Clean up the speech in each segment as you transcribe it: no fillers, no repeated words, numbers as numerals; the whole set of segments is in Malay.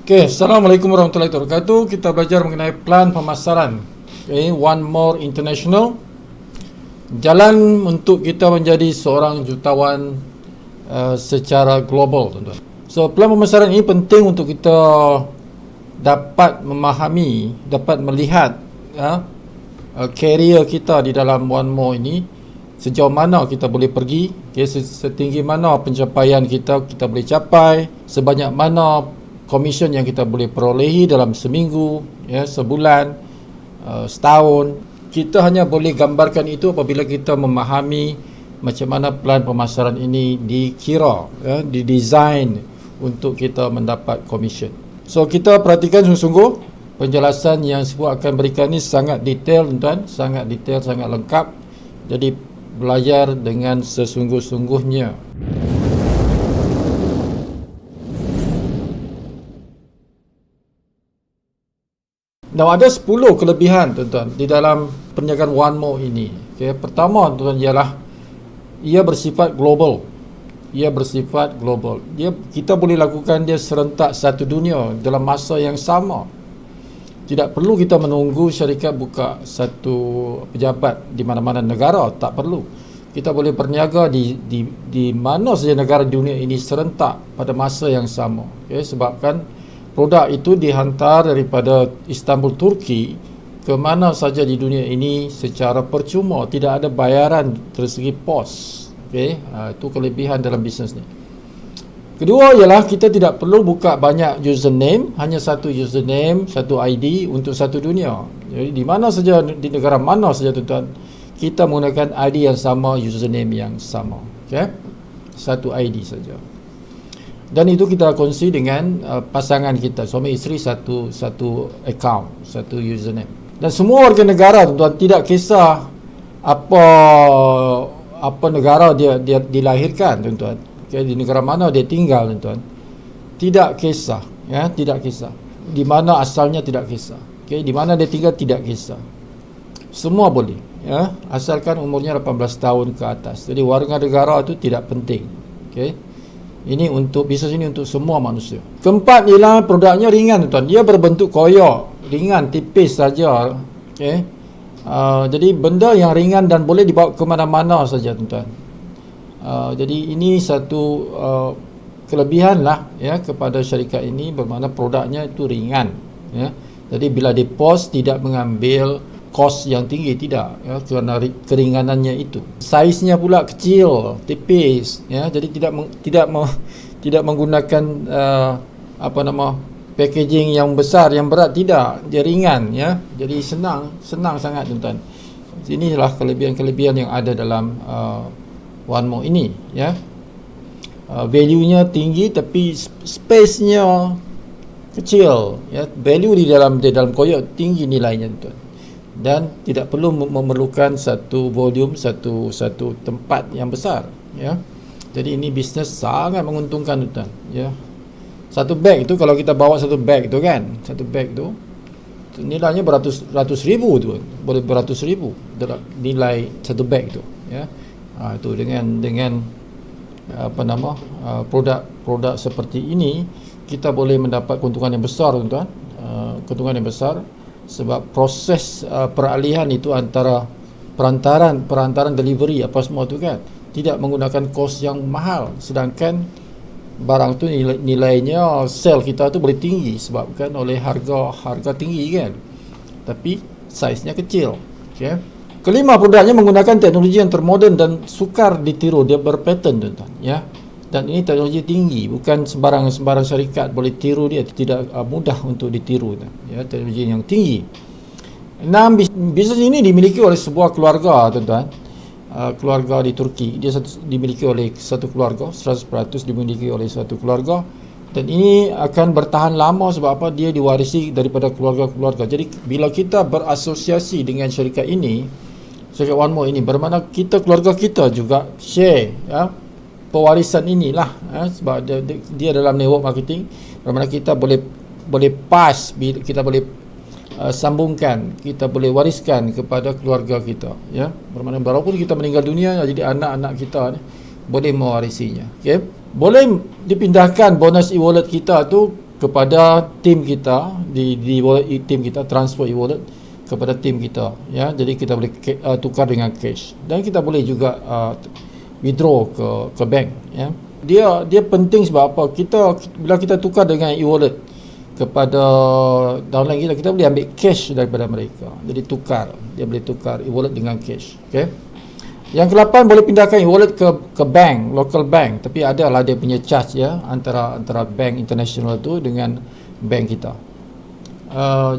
Okay, Assalamualaikum warahmatullahi wabarakatuh. Kita belajar mengenai plan pemasaran. Okay, One More International. Jalan untuk kita menjadi seorang jutawan secara global, tuan-tuan. So, plan pemasaran ini penting untuk kita dapat memahami, dapat melihat career kita di dalam One More ini, sejauh mana kita boleh pergi, setinggi mana pencapaian kita boleh capai, sebanyak mana komisen yang kita boleh perolehi dalam seminggu, sebulan, setahun. Kita hanya boleh gambarkan itu apabila kita memahami macam mana plan pemasaran ini dikira, didesain untuk kita mendapat komisen. So, kita perhatikan sungguh-sungguh penjelasan yang saya akan berikan ini sangat detail, tuan, sangat detail, sangat lengkap. Jadi belajar dengan sesungguh-sungguhnya. Now, ada 10 kelebihan, tuan-tuan, di dalam perniagaan One More ini. Okay. Pertama, tuan-tuan, ialah ia bersifat global. Ia bersifat global. Kita boleh lakukan dia serentak satu dunia dalam masa yang sama. Tidak perlu kita menunggu syarikat buka satu pejabat di mana-mana negara, tak perlu. Kita boleh berniaga di mana saja negara dunia ini serentak pada masa yang sama. Okay. Sebabkan produk itu dihantar daripada Istanbul, Turki ke mana saja di dunia ini secara percuma, tidak ada bayaran dari segi pos. Okey, itu kelebihan dalam bisnes ni. Kedua ialah kita tidak perlu buka banyak username, hanya satu username, satu ID untuk satu dunia. Jadi di mana saja, di negara mana saja, tuan-tuan, kita menggunakan ID yang sama, username yang sama. Okey, satu ID saja. Dan itu kita kongsi dengan pasangan kita, suami isteri, satu account, satu username. Dan semua warga negara, tuan-tuan, tidak kisah apa negara dia dilahirkan, tuan-tuan. Okay, di negara mana dia tinggal, tuan-tuan. Tidak kisah, tidak kisah. Di mana asalnya tidak kisah. Okay, di mana dia tinggal tidak kisah. Semua boleh, asalkan umurnya 18 tahun ke atas. Jadi warga negara itu tidak penting. Okay. Ini untuk bisnes ini untuk semua manusia. Keempat ialah produknya ringan, tuan. Dia berbentuk koyak, ringan, tipis saja. Okey. Jadi benda yang ringan dan boleh dibawa ke mana-mana saja, tuan. Jadi ini satu kelebihan lah kepada syarikat ini, bermakna produknya itu ringan. Jadi bila dipos tidak mengambil kos yang tinggi, tidak, kerana keringanannya itu. Saiznya pula kecil, tipis, jadi tidak menggunakan packaging yang besar, yang berat, tidak, dia ringan, jadi senang sangat, tuan-tuan. Inilah kelebihan-kelebihan yang ada dalam One More ini, value-nya tinggi tapi space-nya kecil, value di dalam koyak tinggi nilainya, tuan. Dan tidak perlu memerlukan satu volume, satu tempat yang besar, Jadi ini bisnes sangat menguntungkan, tuan, Satu beg itu, kalau kita bawa satu beg itu kan, satu beg itu nilainya beratus ribu, tuan. Boleh beratus ribu nilai satu beg itu, itu dengan produk seperti ini kita boleh mendapat keuntungan yang besar, tuan. Keuntungan yang besar. Sebab proses peralihan itu antara perantaran delivery apa semua tu kan tidak menggunakan kos yang mahal, sedangkan barang tu nilainya sell kita tu boleh tinggi sebabkan oleh harga tinggi kan, tapi saiznya kecil. Okay. Kelima, produknya menggunakan teknologi yang termoden dan sukar ditiru, dia berpattern, tuan-tuan, Dan ini teknologi tinggi, bukan sembarang syarikat boleh tiru dia, tidak mudah untuk ditiru, teknologi yang tinggi. 6, bisnes ini dimiliki oleh sebuah keluarga, tuan-tuan. Keluarga di Turki, dia dimiliki oleh satu keluarga, 100% dimiliki oleh satu keluarga, dan ini akan bertahan lama sebab apa? Dia diwarisi daripada keluarga-keluarga. Jadi bila kita berasosiasi dengan syarikat ini, syarikat One More ini, bermakna keluarga kita juga share, pewarisan inilah, sebab dia dalam network marketing, bermakna kita boleh pass, kita boleh sambungkan, kita boleh wariskan kepada keluarga kita, bermakna walaupun kita meninggal dunia, jadi anak-anak kita boleh mewarisinya. Boleh dipindahkan bonus e-wallet kita tu kepada tim kita di wallet tim kita, transfer e-wallet kepada tim kita, ya. Jadi kita boleh tukar dengan cash, dan kita boleh juga withdraw ke bank, ya. Dia penting sebab apa? Bila kita tukar dengan e-wallet kepada downline kita boleh ambil cash daripada mereka. Jadi dia boleh tukar e-wallet dengan cash. Okey. Yang ke-8, boleh pindahkan e-wallet ke bank, local bank, tapi adalah dia punya charge, ya, antara bank international tu dengan bank kita.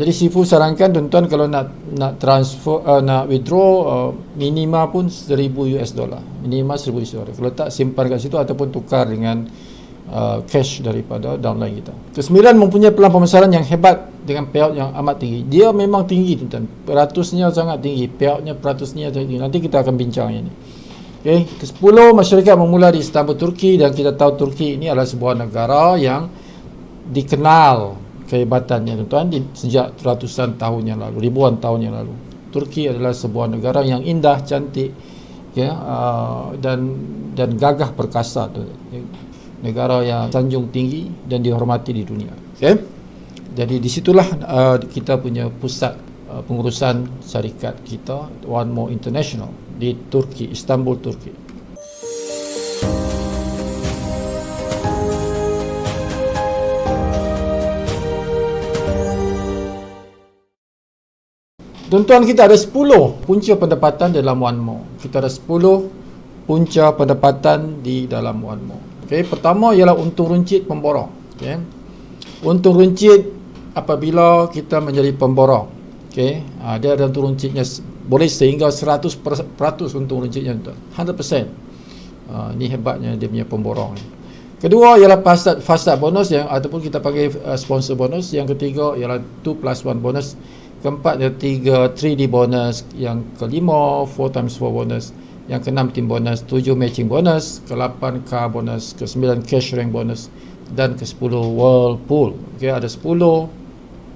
Jadi Sifu sarankan tuan-tuan kalau nak transfer, nak withdraw, minima pun $1,000 minima $1,000. Kalau tak, simpan kat situ ataupun tukar dengan cash daripada downline kita. Ke-9, mempunyai pelan pemasaran yang hebat dengan payout yang amat tinggi. Dia memang tinggi tuan-tuan, peratusnya sangat tinggi, payoutnya peratusnya tinggi. Nanti kita akan bincang ini. Okay. Ke-10, masyarakat memula di Istanbul, Turki, dan kita tahu Turki ini adalah sebuah negara yang dikenal kehebatannya tuan-tuan sejak ratusan tahun yang lalu, ribuan tahun yang lalu. Turki adalah sebuah negara yang indah, cantik, ya, dan gagah perkasa, negara yang sanjung tinggi dan dihormati di dunia. Okay? Jadi disitulah kita punya pusat pengurusan syarikat kita, One More International, di Turki, Istanbul, Turki. Tuan-tuan, kita ada 10 punca pendapatan dalam One More. Kita ada 10 punca pendapatan di dalam One More. Okay, pertama ialah untung runcit pemborong. Okay. Untung runcit apabila kita menjadi pemborong. Okay, dia ada untung runcitnya boleh sehingga 100% untung runcitnya, 100%. Ini hebatnya dia punya pemborong. Kedua ialah fast bonus yang ataupun kita panggil sponsor bonus. Yang ketiga ialah 2+1 bonus. Keempat ialah 3D bonus. Yang kelima 4x4 bonus. Yang ke-6 team bonus, 7 matching bonus, ke-8 car bonus, ke-9 cash rank bonus, dan ke-10 world pool. Okay, ada 10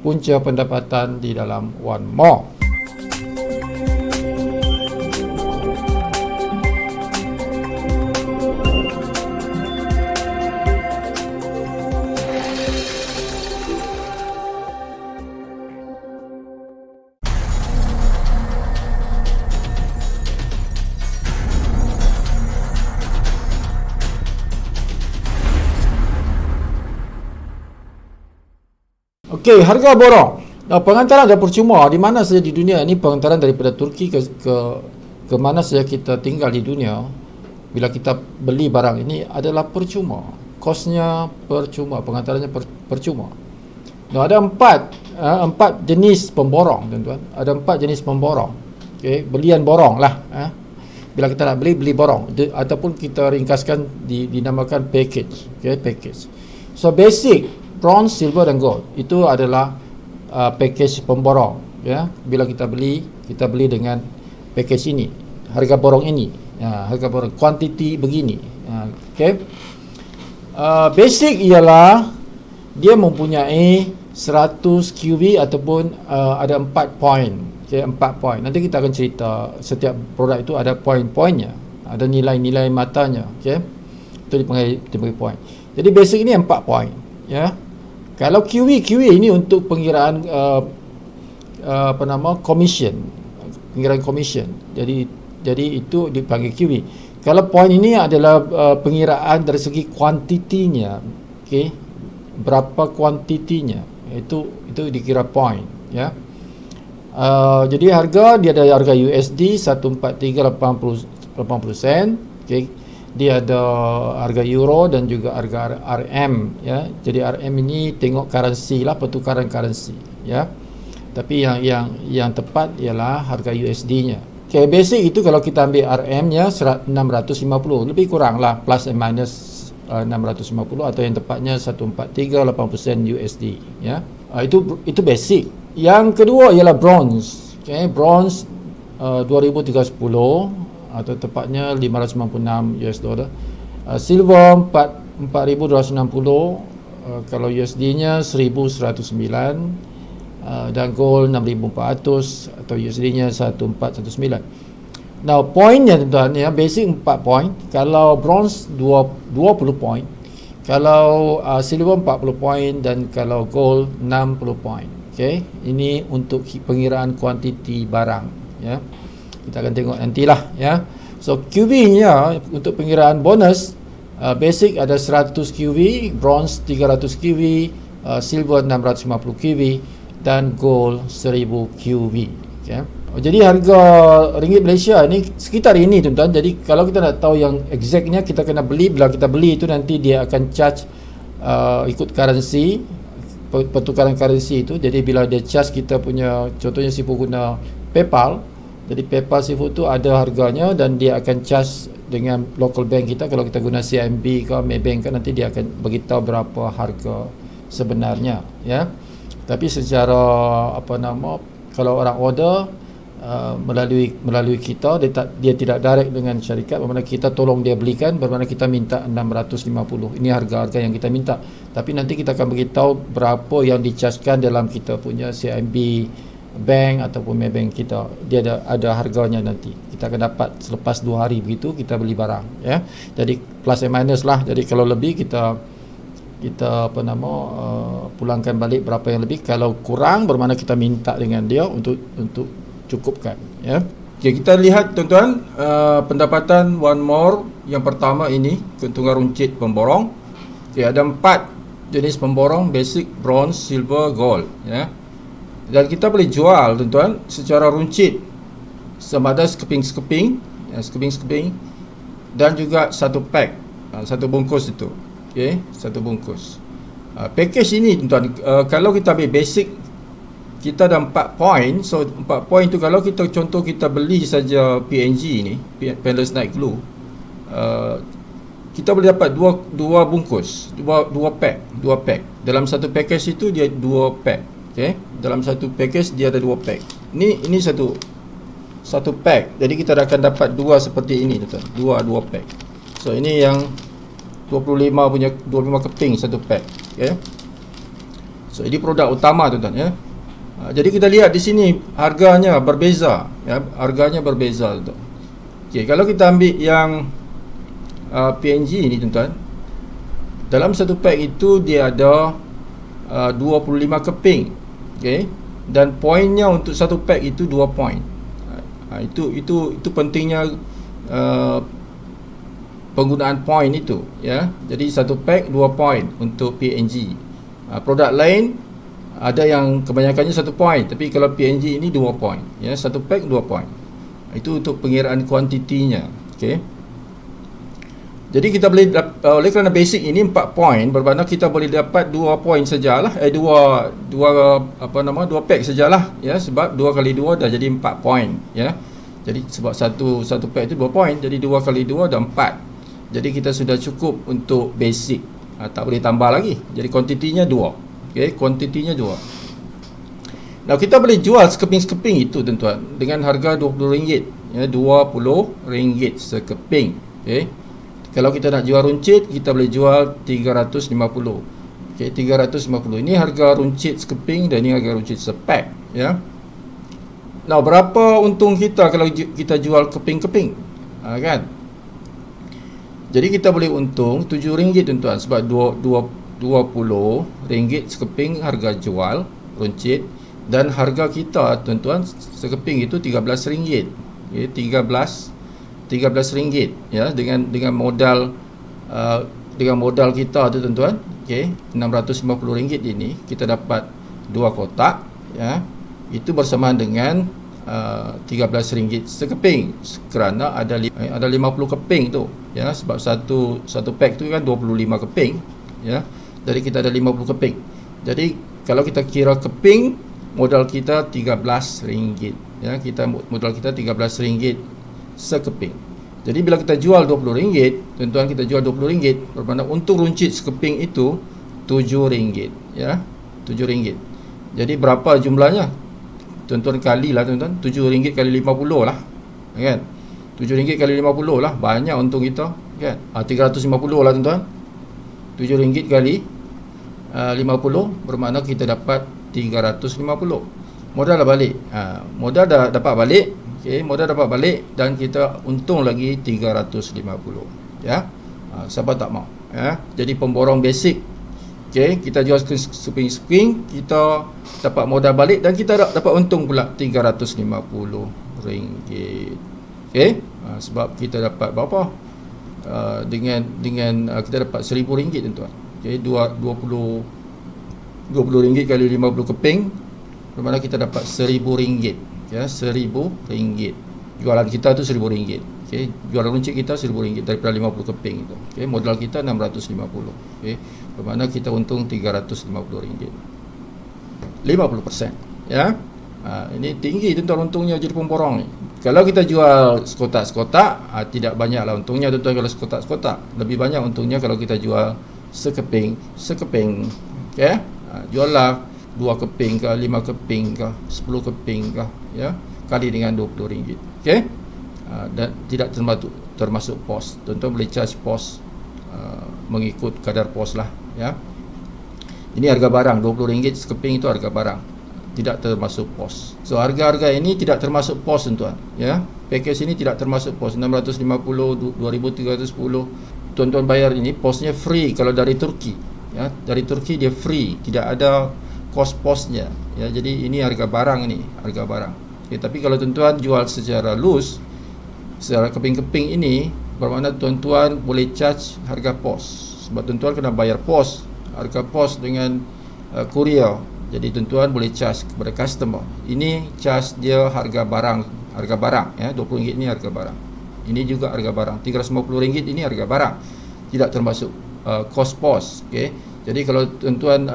punca pendapatan di dalam One More. Okey, harga borong. Pengantaran adalah percuma di mana saja di dunia ini. Pengantaran daripada Turki ke mana saja kita tinggal di dunia, bila kita beli barang ini adalah percuma. Kosnya percuma, pengantarannya percuma. Ada 4 jenis pemborong, tuan-tuan. Ada 4 jenis pemborong. Okey, belian borong lah. Bila kita nak beli borong, ataupun kita ringkaskan dinamakan package. Okey, package. So basic, bronze, silver dan gold, itu adalah package pemborong, ya. Bila kita beli dengan package ini, harga borong ini, harga borong kuantiti begini. Okey. Basic ialah dia mempunyai 100 QV ataupun ada 4 point. Okey, 4 point. Nanti kita akan cerita setiap produk itu ada point-pointnya, ada nilai-nilai matanya. Okey, itu dipanggil point. Jadi basic ini 4 point, ya. Kalau QE ini untuk pengiraan commission, pengiraan commission. Jadi itu dipanggil QE. Kalau point ini adalah pengiraan dari segi kuantitinya. Okey, berapa kuantitinya, itu dikira point, ya. Jadi harga dia ada harga USD 143.80 sen. Okey, dia ada harga euro dan juga harga RM, ya. Jadi RM ini tengok currency lah, pertukaran currency, ya. Tapi yang tepat ialah harga USD-nya. Okay, basic itu kalau kita ambil RM-nya 650, lebih kurang lah, plus and minus 650, atau yang tepatnya 143.80 sen USD, ya. Itu basic. Yang kedua ialah bronze. Okay, bronze 2030 atau tepatnya 596 US dollar. Silver 4260, kalau USD-nya 1109, dan gold 6400 atau USD-nya 1419. Now pointnya tuan-tuan, ya, basic 4 point. Kalau bronze 20 point, Kalau silver 40 poin dan kalau gold 60 poin. Okey, ini untuk pengiraan kuantiti barang, ya. Kita akan tengok nantilah, ya. So QV-nya untuk pengiraan bonus, basic ada 100 QV, bronze 300 QV, silver 650 QV dan gold 1000 QV. Okay. Jadi harga ringgit Malaysia ni sekitar ini, tuan-tuan. Jadi kalau kita nak tahu yang exactnya, kita kena beli. Bila kita beli itu nanti dia akan charge ikut currency, pertukaran currency itu. Jadi bila dia charge kita punya, contohnya Sifu guna PayPal, jadi PayPal Sifu tu ada harganya dan dia akan charge dengan local bank kita. Kalau kita guna CIMB ke Maybank kan, nanti dia akan beritahu berapa harga sebenarnya, ya. Tapi secara kalau orang order melalui kita, dia tidak direct dengan syarikat, bermakna kita tolong dia belikan, bermakna kita minta 650. Ini harga-harga yang kita minta. Tapi nanti kita akan beritahu berapa yang dichargekan dalam kita punya CIMB bank ataupun Maybank kita. Dia ada harganya nanti. Kita akan dapat selepas 2 hari begitu kita beli barang, ya. Jadi plus and minus lah. Jadi kalau lebih kita pulangkan balik berapa yang lebih. Kalau kurang bermakna kita minta dengan dia untuk cukupkan, ya. Okay, kita lihat, tuan-tuan, pendapatan one more. Yang pertama ini keuntungan runcit pemborong. Okay, ada 4 jenis pemborong: basic, bronze, silver, gold, ya. Dan kita boleh jual, tuan-tuan, secara runcit sama ada sekeping-sekeping, ya, sekeping-sekeping, dan juga satu pack, satu bungkus itu. Okey, satu bungkus. Package ini, tuan-tuan, kalau kita ambil basic, kita ada 4 poin. So 4 poin tu kalau kita contoh kita beli saja PNG ni, Painless Night Glue, kita boleh dapat dua bungkus, dua pack. Dalam satu package itu dia 2 pack. Okey, dalam satu package dia ada 2 pack. Ini satu pack. Jadi kita akan dapat 2 seperti ini, tuan-tuan. Dua pack. So ini yang 25 keping satu pack. Okey. So ini produk utama, tuan-tuan, ya. Jadi kita lihat di sini harganya berbeza, ya, harganya berbeza, tuan. Okey, kalau kita ambil yang PNG ini, tuan-tuan, dalam satu pack itu dia ada 25 keping, okey, dan poinnya untuk satu pack itu 2 poin. Itu pentingnya penggunaan poin itu, ya. Jadi satu pack 2 poin untuk PNG. Produk lain ada yang kebanyakannya 1 poin, tapi kalau PNG ini 2 poin, ya, satu pack 2 poin. Itu untuk pengiraan kuantitinya. Okey. Jadi kita boleh oleh kerana basic ini 4 poin, bermakna kita boleh dapat 2 poin sajalah, 2 pack sajalah, ya, sebab 2 kali 2 dah jadi 4 poin, ya. Jadi sebab satu pack itu 2 poin, jadi 2 kali 2 dah 4. Jadi kita sudah cukup untuk basic. Tak boleh tambah lagi. Jadi kuantitinya 2. Okey, kuantitinya 2. Nah, kita boleh jual sekeping-sekeping itu, tuan-tuan, dengan harga RM20, ya, RM20 sekeping. Okey. Kalau kita nak jual runcit, kita boleh jual 350. Okey, 350. Ini harga runcit sekeping dan ini harga runcit sepack, ya. Nah, berapa untung kita kalau kita jual keping-keping? Kan? Jadi kita boleh untung RM7, tuan-tuan, sebab RM20 sekeping harga jual runcit, dan harga kita, tuan-tuan, sekeping itu RM13. Okay, RM13, ya, dengan modal kita tu, tuan-tuan. Okey, RM650 ini kita dapat 2 kotak, ya. Itu bersamaan dengan RM13 sekeping, kerana ada 50 keping tu, ya, sebab satu pack tu kan 25 keping, ya. Jadi kita ada 50 keping. Jadi kalau kita kira keping, modal kita RM13, ya. Modal kita RM13 sekeping. Jadi bila kita jual RM20, tuan-tuan, kita jual RM20, bermakna untung runcit sekeping itu RM7, ya. RM7. Jadi berapa jumlahnya? Tuan-tuan kalilah, tuan-tuan. RM7 kali 50 lah, kan? RM7 kali 50 lah, banyak untung kita, kan? 350 lah, tuan-tuan. RM7 kali 50 bermakna kita dapat 350. Modal dah balik. Modal dah dapat balik. Okey, modal dapat balik dan kita untung lagi 350, ya. Siapa tak mau? ya. Jadi pemborong basic. Okey, kita jual spring, kita dapat modal balik dan kita dapat untung pula RM350. Okey, sebab kita dapat berapa? Dengan kita dapat RM1,000 tuan-tuan. Okey, 20 RM20 kali 50 keping, bermakna kita dapat RM1,000. Ya, RM1,000. Jualan kita tu RM1,000. Okey, jualan runcit kita RM1,000 daripada 50 keping itu. Okey, modal kita RM650. Okey, bermakna kita untung RM350. 50%, ya. Ini tinggi tuan-tuan untungnya jadi pemborong ni. Kalau kita jual sekotak-sekotak, tidak banyaklah untungnya tuan-tuan kalau sekotak-sekotak. Lebih banyak untungnya kalau kita jual sekeping. Okey, juallah 2 keping ke, 5 keping ke, 10 keping ke, ya, kali dengan RM20. Okey, dan tidak termasuk pos. Tuan-tuan boleh charge pos mengikut kadar pos lah, ya. Ini harga barang RM20 sekeping, itu harga barang, tidak termasuk pos. So harga-harga ini tidak termasuk pos tuan-tuan, ya. Package ini tidak termasuk pos. 650, 2310 tuan-tuan bayar ini, posnya free kalau dari Turki, ya. Dari Turki dia free, tidak ada kos posnya, ya. Jadi ini harga barang, ini harga barang. Okay, tapi kalau tuan-tuan jual secara loose, secara keping-keping ini, bermakna tuan-tuan boleh charge harga pos, sebab tuan-tuan kena bayar pos, harga pos dengan courier. Jadi tuan-tuan boleh charge kepada customer. Ini charge dia harga barang, ya. RM20 ini harga barang. Ini juga harga barang. RM350 ini harga barang, tidak termasuk kos pos. Okey. Jadi kalau tuan-tuan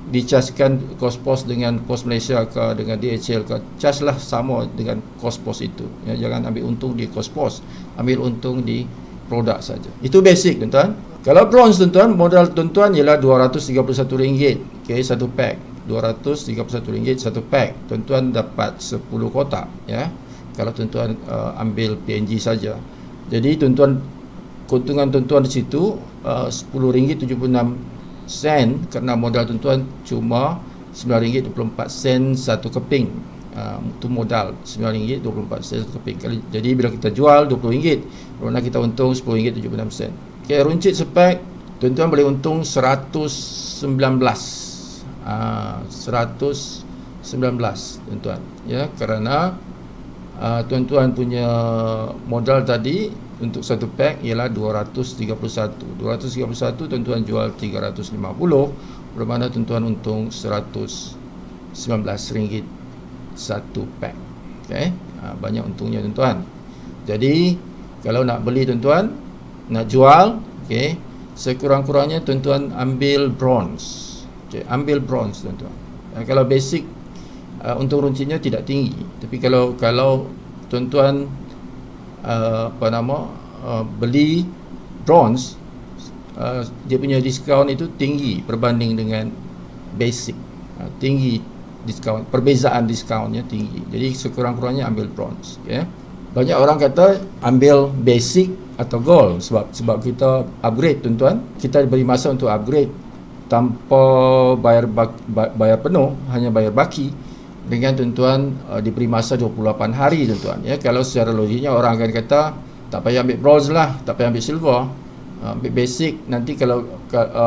dicaskan kos pos dengan Pos Malaysia ke, dengan DHL ke, charge lah sama dengan kos pos itu, ya. Jangan ambil untung di kos pos, ambil untung di produk saja. Itu basic tuan-tuan. Kalau bronze tuan-tuan, modal tuan-tuan ialah RM231. Okey, satu pack RM231 satu pack. Tuan-tuan dapat 10 kotak, ya. Kalau tuan-tuan ambil PNG saja. Jadi tuan-tuan, keuntungan tuan-tuan di situ RM10.76 kerana modal tuan-tuan cuma RM9.24 satu keping. Itu modal RM9.24 satu keping. Jadi bila kita jual RM20, bermakna kita untung RM10.76. Okey, runcit spek tuan-tuan boleh untung 119. 119 tuan-tuan, ya, kerana tuan-tuan punya modal tadi untuk satu pack ialah 231 tuan-tuan jual 350, bermakna tuan-tuan untung RM119 satu pack. Okey, banyak untungnya tuan-tuan. Jadi kalau nak beli tuan-tuan, nak jual, okey, sekurang-kurangnya tuan-tuan ambil bronze. Okey, ambil bronze tuan-tuan. Kalau basic untung runcitnya tidak tinggi, tapi kalau tuan-tuan beli bronze, dia punya diskaun itu tinggi berbanding dengan basic. Tinggi diskaun, perbezaan diskaunnya tinggi. Jadi sekurang-kurangnya ambil bronze, okay? Banyak orang kata ambil basic atau gold sebab kita upgrade tuan-tuan. Kita beri masa untuk upgrade tanpa bayar penuh, hanya bayar baki. Dengan tuan-tuan diberi masa 28 hari tuan-tuan, ya. Kalau secara logiknya orang akan kata tak payah ambil bronze lah, tak payah ambil silver, ambil basic, nanti kalau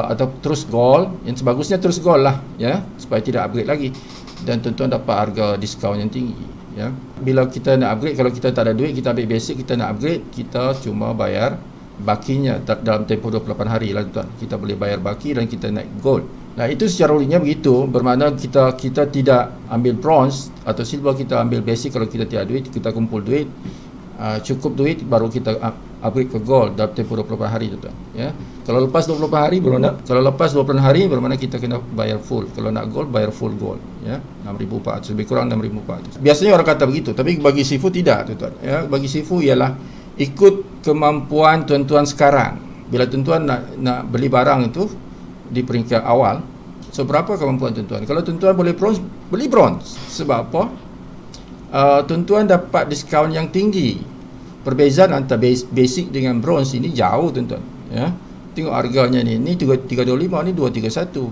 atau terus gold, yang sebagusnya terus gold lah, ya, supaya tidak upgrade lagi, dan tuan-tuan dapat harga diskaun yang tinggi, ya. Bila kita nak upgrade, kalau kita tak ada duit, kita ambil basic, kita nak upgrade, kita cuma bayar bakinya dalam tempoh 28 hari lah tuan. Kita boleh bayar baki dan kita naik gold. Nah, itu secara logiknya begitu, bermakna kita tidak ambil bronze atau silver, kita ambil basic. Kalau kita tiada duit, kita kumpul duit, cukup duit, baru kita upgrade ke gold dalam tempoh 28 hari tuan, ya. Kalau lepas 28 hari bermakna, kalau lepas 28 hari bermakna kita kena bayar full. Kalau nak gold, bayar full gold, ya. 6,400, lebih kurang 6,400. Biasanya orang kata begitu, tapi bagi Sifu tidak tuan, ya. Bagi Sifu ialah ikut kemampuan tuan-tuan sekarang. Bila tuan-tuan nak beli barang itu di peringkat awal, so berapa kemampuan tuan-tuan? Kalau tuan-tuan boleh bronze, beli bronze. Sebab apa? Tuan-tuan dapat diskaun yang tinggi. Perbezaan antara basic dengan bronze ini jauh tuan-tuan, ya. Tengok harganya ni 325, ni 231.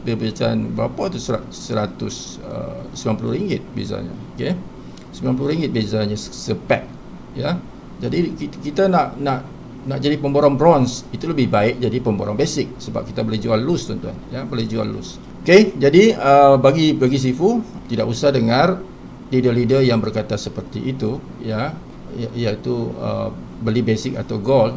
Perbezaan berapa tu? RM190 bezanya. Okey, RM90 bezanya sepack, ya. Jadi kita nak nak jadi pemborong bronze, itu lebih baik jadi pemborong basic, sebab kita boleh jual loose tuan-tuan, ya, boleh jual loose. Okey, jadi bagi Sifu tidak usah dengar leader-leader yang berkata seperti itu, ya, iaitu beli basic atau gold.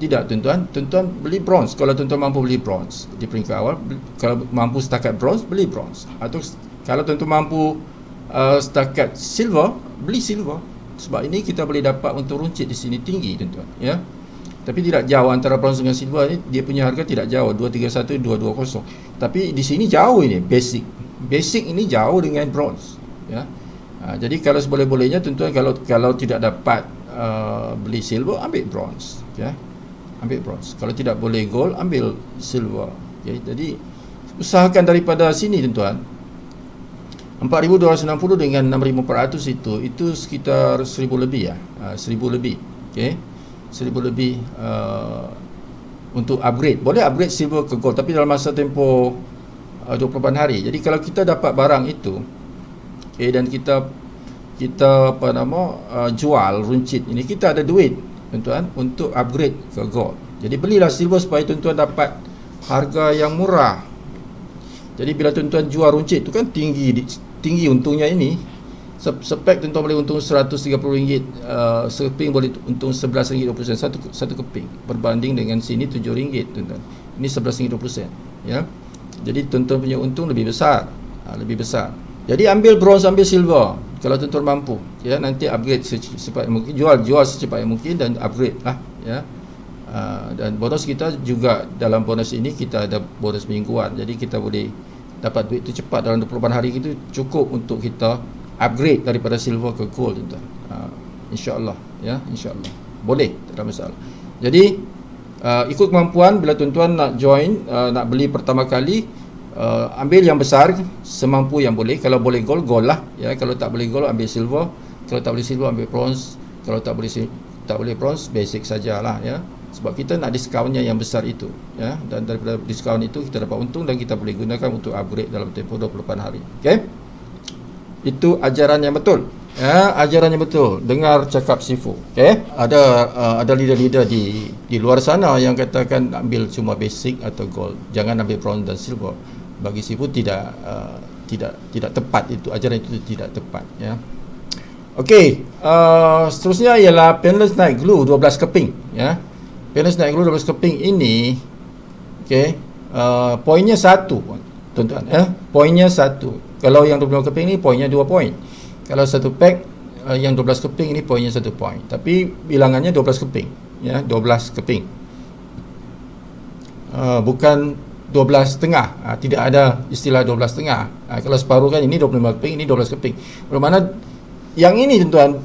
Tidak tuan-tuan, tuan-tuan beli bronze kalau tuan-tuan mampu beli bronze di peringkat awal. Kalau mampu setakat bronze, beli bronze. Atau kalau tuan-tuan mampu setakat silver, beli silver. Sebab ini kita boleh dapat untuk runcit di sini tinggi tuan-tuan, ya. Tapi tidak jauh antara bronze dengan silver ni, dia punya harga tidak jauh, 231 220. Tapi di sini jauh ini basic. Basic ini jauh dengan bronze, ya. Jadi kalau seboleh-bolehnya tuan-tuan, kalau tidak dapat beli silver, ambil bronze, ya. Ambil bronze. Kalau tidak boleh gold, ambil silver. Okay. Jadi usahakan daripada sini tuan-tuan. 4,260 dengan 6,400 itu sekitar 1,000 lebih, ya. 1,000 lebih. Okey. 1,000 lebih untuk upgrade. Boleh upgrade silver ke gold, tapi dalam masa tempoh 28 hari. Jadi kalau kita dapat barang itu, okay, dan kita jual runcit ini, kita ada duit tuan-tuan untuk upgrade ke gold. Jadi belilah silver supaya tuan-tuan dapat harga yang murah. Jadi bila tuan-tuan jual runcit itu kan tinggi untungnya ini. Spek tuan-tuan boleh untung RM130, sekeping boleh untung RM11.20 satu keping, berbanding dengan sini RM7 tuan-tuan. Ini RM11.20, ya. Jadi tuan-tuan punya untung lebih besar, lebih besar. Jadi ambil bronze, ambil silver kalau tuan-tuan mampu, ya. Nanti upgrade secepat mungkin, jual secepat mungkin dan upgrade lah, ya. Dan bonus kita juga, dalam bonus ini kita ada bonus mingguan. Jadi kita boleh dapat duit itu cepat dalam 28 hari, itu cukup untuk kita upgrade daripada silver ke gold tuan-tuan. InsyaAllah, ya, insyaAllah boleh, tak ada masalah. Jadi ikut kemampuan. Bila tuan-tuan nak join, nak beli pertama kali, ambil yang besar semampu yang boleh. Kalau boleh gold, gold lah, ya. Kalau tak boleh gold, ambil silver. Kalau tak boleh silver, ambil bronze. Kalau tak boleh bronze, basic sajalah, ya. Sebab kita nak diskonnya yang besar itu, ya. Dan daripada diskaun itu kita dapat untung dan kita boleh gunakan untuk upgrade dalam tempoh 28 hari. Okey. Itu ajaran yang betul, ya, ajaran yang betul. Dengar cakap Sifu, okey. Ada leader-leader di luar sana yang katakan ambil cuma basic atau gold, jangan ambil bronze dan silver. Bagi Sifu tidak tepat itu, ajaran itu tidak tepat, ya. Okey, seterusnya ialah painless night glue 12 keping, ya. Painless night glue 12 keping ini, okey, poinnya 1 tuan-tuan, ya. Poinnya 1. Kalau yang 25 keping ni poinnya 2 poin. Kalau satu pack yang 12 keping ini poinnya 1 poin. Tapi bilangannya 12 keping, ya, 12 keping. Bukan 12 setengah. Tidak ada istilah 12 setengah. Kalau separuh kan ini 25 keping, ini 12 keping. Bermakna yang ini tuan-tuan,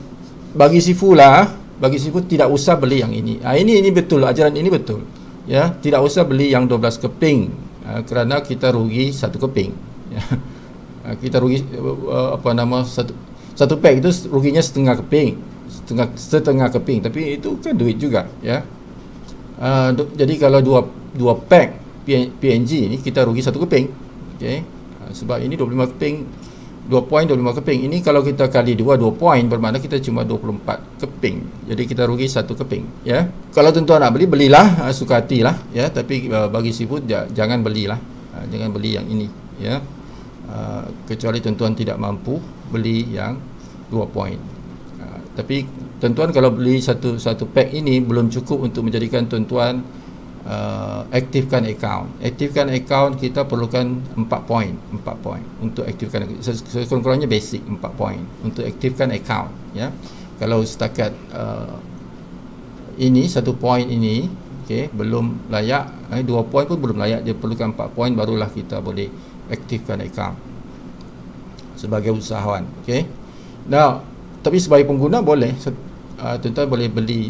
bagi Sifu lah, bagi Sifu tidak usah beli yang ini. Ini betul, ajaran ini betul, ya. Tidak usah beli yang 12 keping, kerana kita rugi 1 keping, ya. Kita rugi satu pack itu ruginya setengah keping, tapi itu kan duit juga, ya. Jadi kalau dua pack PNG ini kita rugi 1 keping, okey. Sebab ini 25 keping, 2 poin 25 keping. Ini kalau kita kali 2 poin, bermakna kita cuma 24 keping. Jadi kita rugi 1 keping, ya. Kalau tuan-tuan nak beli, belilah, suka hatilah, ya. Tapi bagi Sifu jangan belilah, jangan beli yang ini, ya. Kecuali tuan-tuan tidak mampu beli yang 2 poin. Tapi tuan-tuan kalau beli satu pack ini belum cukup untuk menjadikan tuan-tuan aktifkan account. Aktifkan account kita perlukan 4 poin untuk aktifkan, sekurang-kurangnya basic 4 poin untuk aktifkan account, ya. Kalau setakat ini 1 poin ini, okey, belum layak, 2 poin pun belum layak, dia perlukan 4 poin barulah kita boleh aktifkan account sebagai usahawan, okey. Nah, tapi sebagai pengguna boleh, tuan-tuan boleh beli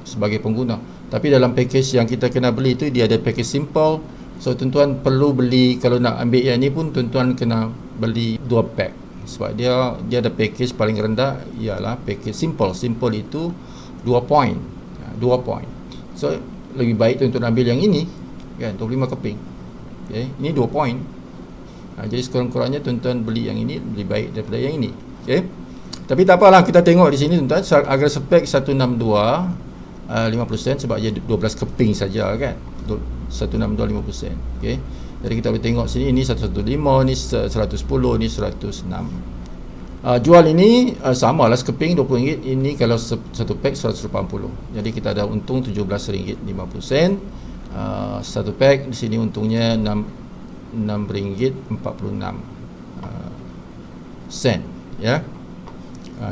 sebagai pengguna. Tapi dalam package yang kita kena beli itu, dia ada package simple. So tuan-tuan perlu beli, kalau nak ambil yang ni pun tuan-tuan kena beli 2 pack. Sebab dia ada package paling rendah ialah package simple. Simple itu 2 poin. 2 poin. So lebih baik tuan-tuan ambil yang ini, kan, 25 keping. Okay. Ini 2 poin. Jadi sekurang-kurangnya tuan-tuan beli yang ini lebih baik daripada yang ini. Okay. Tapi tak apalah, kita tengok di sini tuan-tuan, agar spek 162 5% sebab dia 12 keping saja kan. 1625%. Okey. Jadi kita boleh tengok sini, ini 115, ni 110, ni 106. Jual ini samalah sekeping RM20. Ini kalau satu pack 180. Jadi kita ada untung RM17.50. Satu pack di sini untungnya RM6.46 sen ya.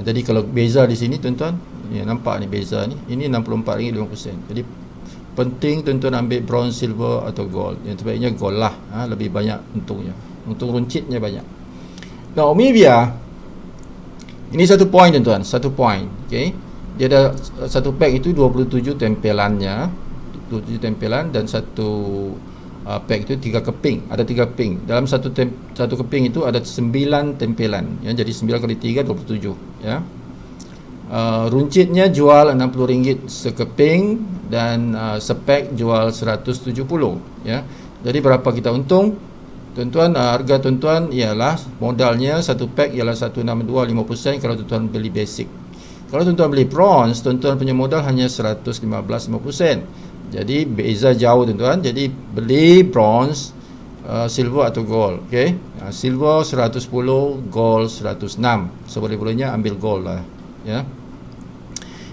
Jadi kalau beza di sini tuan-tuan, ya, nampak ni beza ni. Ini RM64.50. Jadi penting tuan-tuan ambil bronze, silver atau gold. Yang terbaiknya gold lah, lebih banyak untungnya. Untung runcitnya banyak. Nah, Omivia ini 1 poin tuan-tuan, 1 poin. Okey. Dia ada satu pack itu 27 tempelannya, 27 tempelan, dan satu pack itu 3 keping. Ada 3 keping. Dalam satu keping itu ada 9 tempelan. Ya, jadi 9 kali 3 27 ya. Runcitnya jual RM60 sekeping dan sepack jual 170 ya. Jadi berapa kita untung? Tuan-tuan, harga tuan-tuan ialah modalnya satu pack ialah 162.50 kalau tuan-tuan beli basic. Kalau tuan-tuan beli bronze, tuan-tuan punya modal hanya 115.50. Jadi beza jauh tuan-tuan. Jadi beli bronze, silver atau gold, okey. Silver 110, gold 106. Seboleh-bolehnya ambil gold lah ya.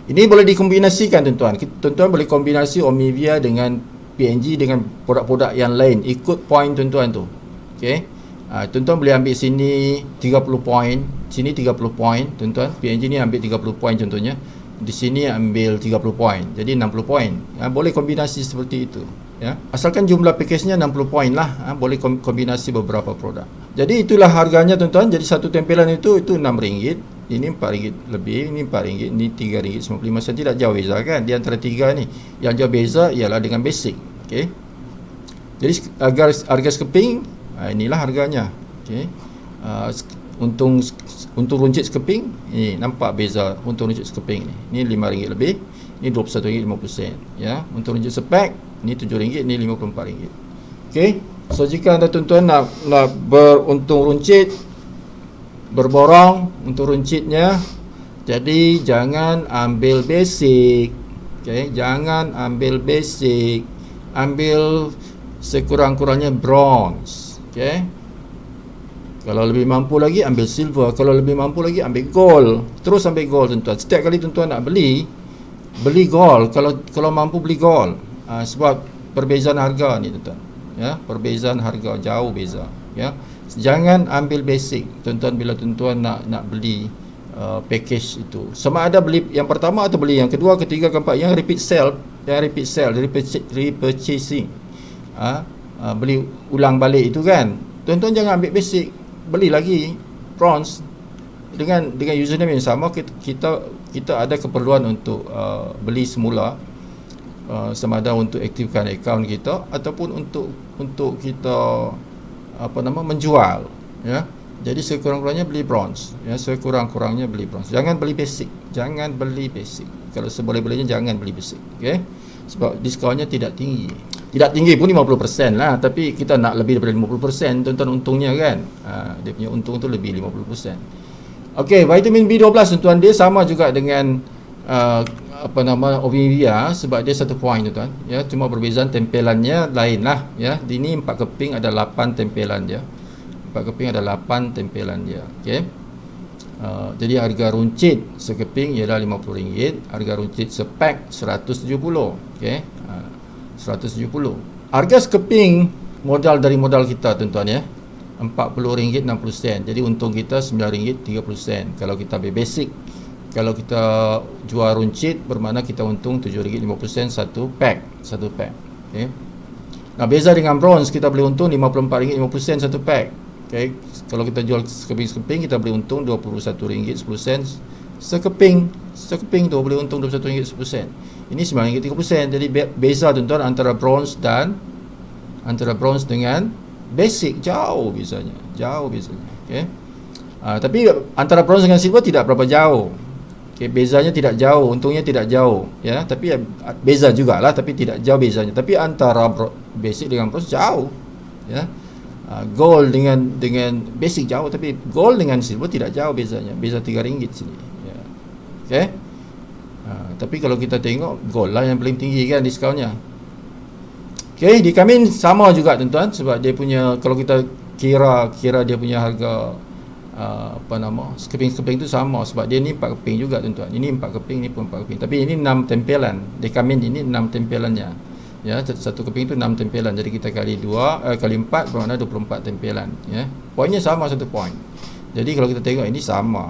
Ini boleh dikombinasikan tuan-tuan. Tuan-tuan boleh kombinasi Omivia dengan PNG dengan produk-produk yang lain, ikut poin tuan-tuan tu. Okey. Tuan-tuan boleh ambil sini 30 poin, sini 30 poin tuan-tuan. PNG ni ambil 30 poin contohnya. Di sini ambil 30 poin. Jadi 60 poin. Boleh kombinasi seperti itu ya. Asalkan jumlah pakejnya 60 poin lah. Boleh kombinasi beberapa produk. Jadi itulah harganya tuan-tuan. Jadi satu tempelan itu RM6. Ini RM4 lebih, ini RM4, ini RM3.95. Tidak jauh beza kan di antara tiga ni. Yang jauh beza ialah dengan basic. Okey. Jadi harga sekeping, inilah harganya. Okey. Untung runcit sekeping, ini nampak beza untung runcit sekeping ni. Ini RM5 lebih, ini RM21.50 ya. Untung runcit sepack, ini RM7, ini RM54. Okey. So jika anda tuan-tuan nak beruntung runcit, berborong untuk runcitnya, jadi jangan ambil basic. Okey, jangan ambil basic. Ambil sekurang-kurangnya bronze. Okey. Kalau lebih mampu lagi ambil silver, kalau lebih mampu lagi ambil gold. Terus ambil gold tuan-tuan. Setiap kali tuan-tuan nak beli gold. Kalau mampu beli gold. Sebab perbezaan harga ni tuan-tuan. Ya, perbezaan harga jauh beza, ya. Jangan ambil basic tuan-tuan bila tuan-tuan nak beli package itu. Sama ada beli yang pertama atau beli yang kedua, ketiga, keempat, yang repeat sale, repurchasing. Beli ulang balik itu kan. Tuan-tuan jangan ambil basic, beli lagi bronze dengan username yang sama. Kita ada keperluan untuk beli semula, sama ada untuk aktifkan akaun kita ataupun untuk kita menjual ya. Jadi sekurang-kurangnya beli bronze ya, sekurang-kurangnya beli bronze. Jangan beli basic, kalau seboleh-bolehnya jangan beli basic, okey. Sebab diskonnya tidak tinggi pun 50% lah, tapi kita nak lebih daripada 50% tuan-tuan untungnya kan. Dia punya untung tu lebih 50%. okey, vitamin B12 tuan-tuan, dia sama juga dengan Omivia sebab dia 1 poin tuan ya, cuma perbezaan tempelannya lain lah ya. Ini 4 keping ada 8 tempelan dia. 4 keping ada 8 tempelan dia. Okey. Jadi harga runcit sekeping ialah RM50, harga runcit sepack 170. Okey. 170. Harga sekeping modal dari modal kita tuan-tuan ya. RM40.60. Jadi untung kita RM9.30 kalau kita basic. Kalau kita jual runcit bermakna kita untung RM7.50 satu pack. Okey. Nah, beza dengan bronze, kita boleh untung RM54.50 satu pack. Okey. Kalau kita jual sekeping kita boleh untung RM21.10 sekeping. Sekeping tu boleh untung RM21.10. Ini RM9.30. Jadi beza tuan-tuan antara bronze dengan basic jauh bezanya. Okey. Tapi antara bronze dengan silver tidak berapa jauh. Okay, bezanya tidak jauh, untungnya tidak jauh ya, tapi beza jugalah tapi tidak jauh bezanya. Tapi antara basic dengan bronze jauh ya. Gold dengan basic jauh, tapi gold dengan silver tidak jauh bezanya. Beza RM3 sini ya. Okey. Tapi kalau kita tengok gold lah yang paling tinggi kan diskonnya. Okey, di Kamin sama juga tuan-tuan, sebab dia punya, kalau kita kira dia punya harga skeping tu sama, sebab dia ni 4 keping juga tuan-tuan. Ini 4 keping, ni pun 4 keping. Tapi ini 6 tempelan. Di Kamin ini 6 tempelannya. Ya, satu keping tu 6 tempelan. Jadi kita kali 4 bermakna 24 tempelan, ya. Poinnya sama, 1 poin. Jadi kalau kita tengok ini sama,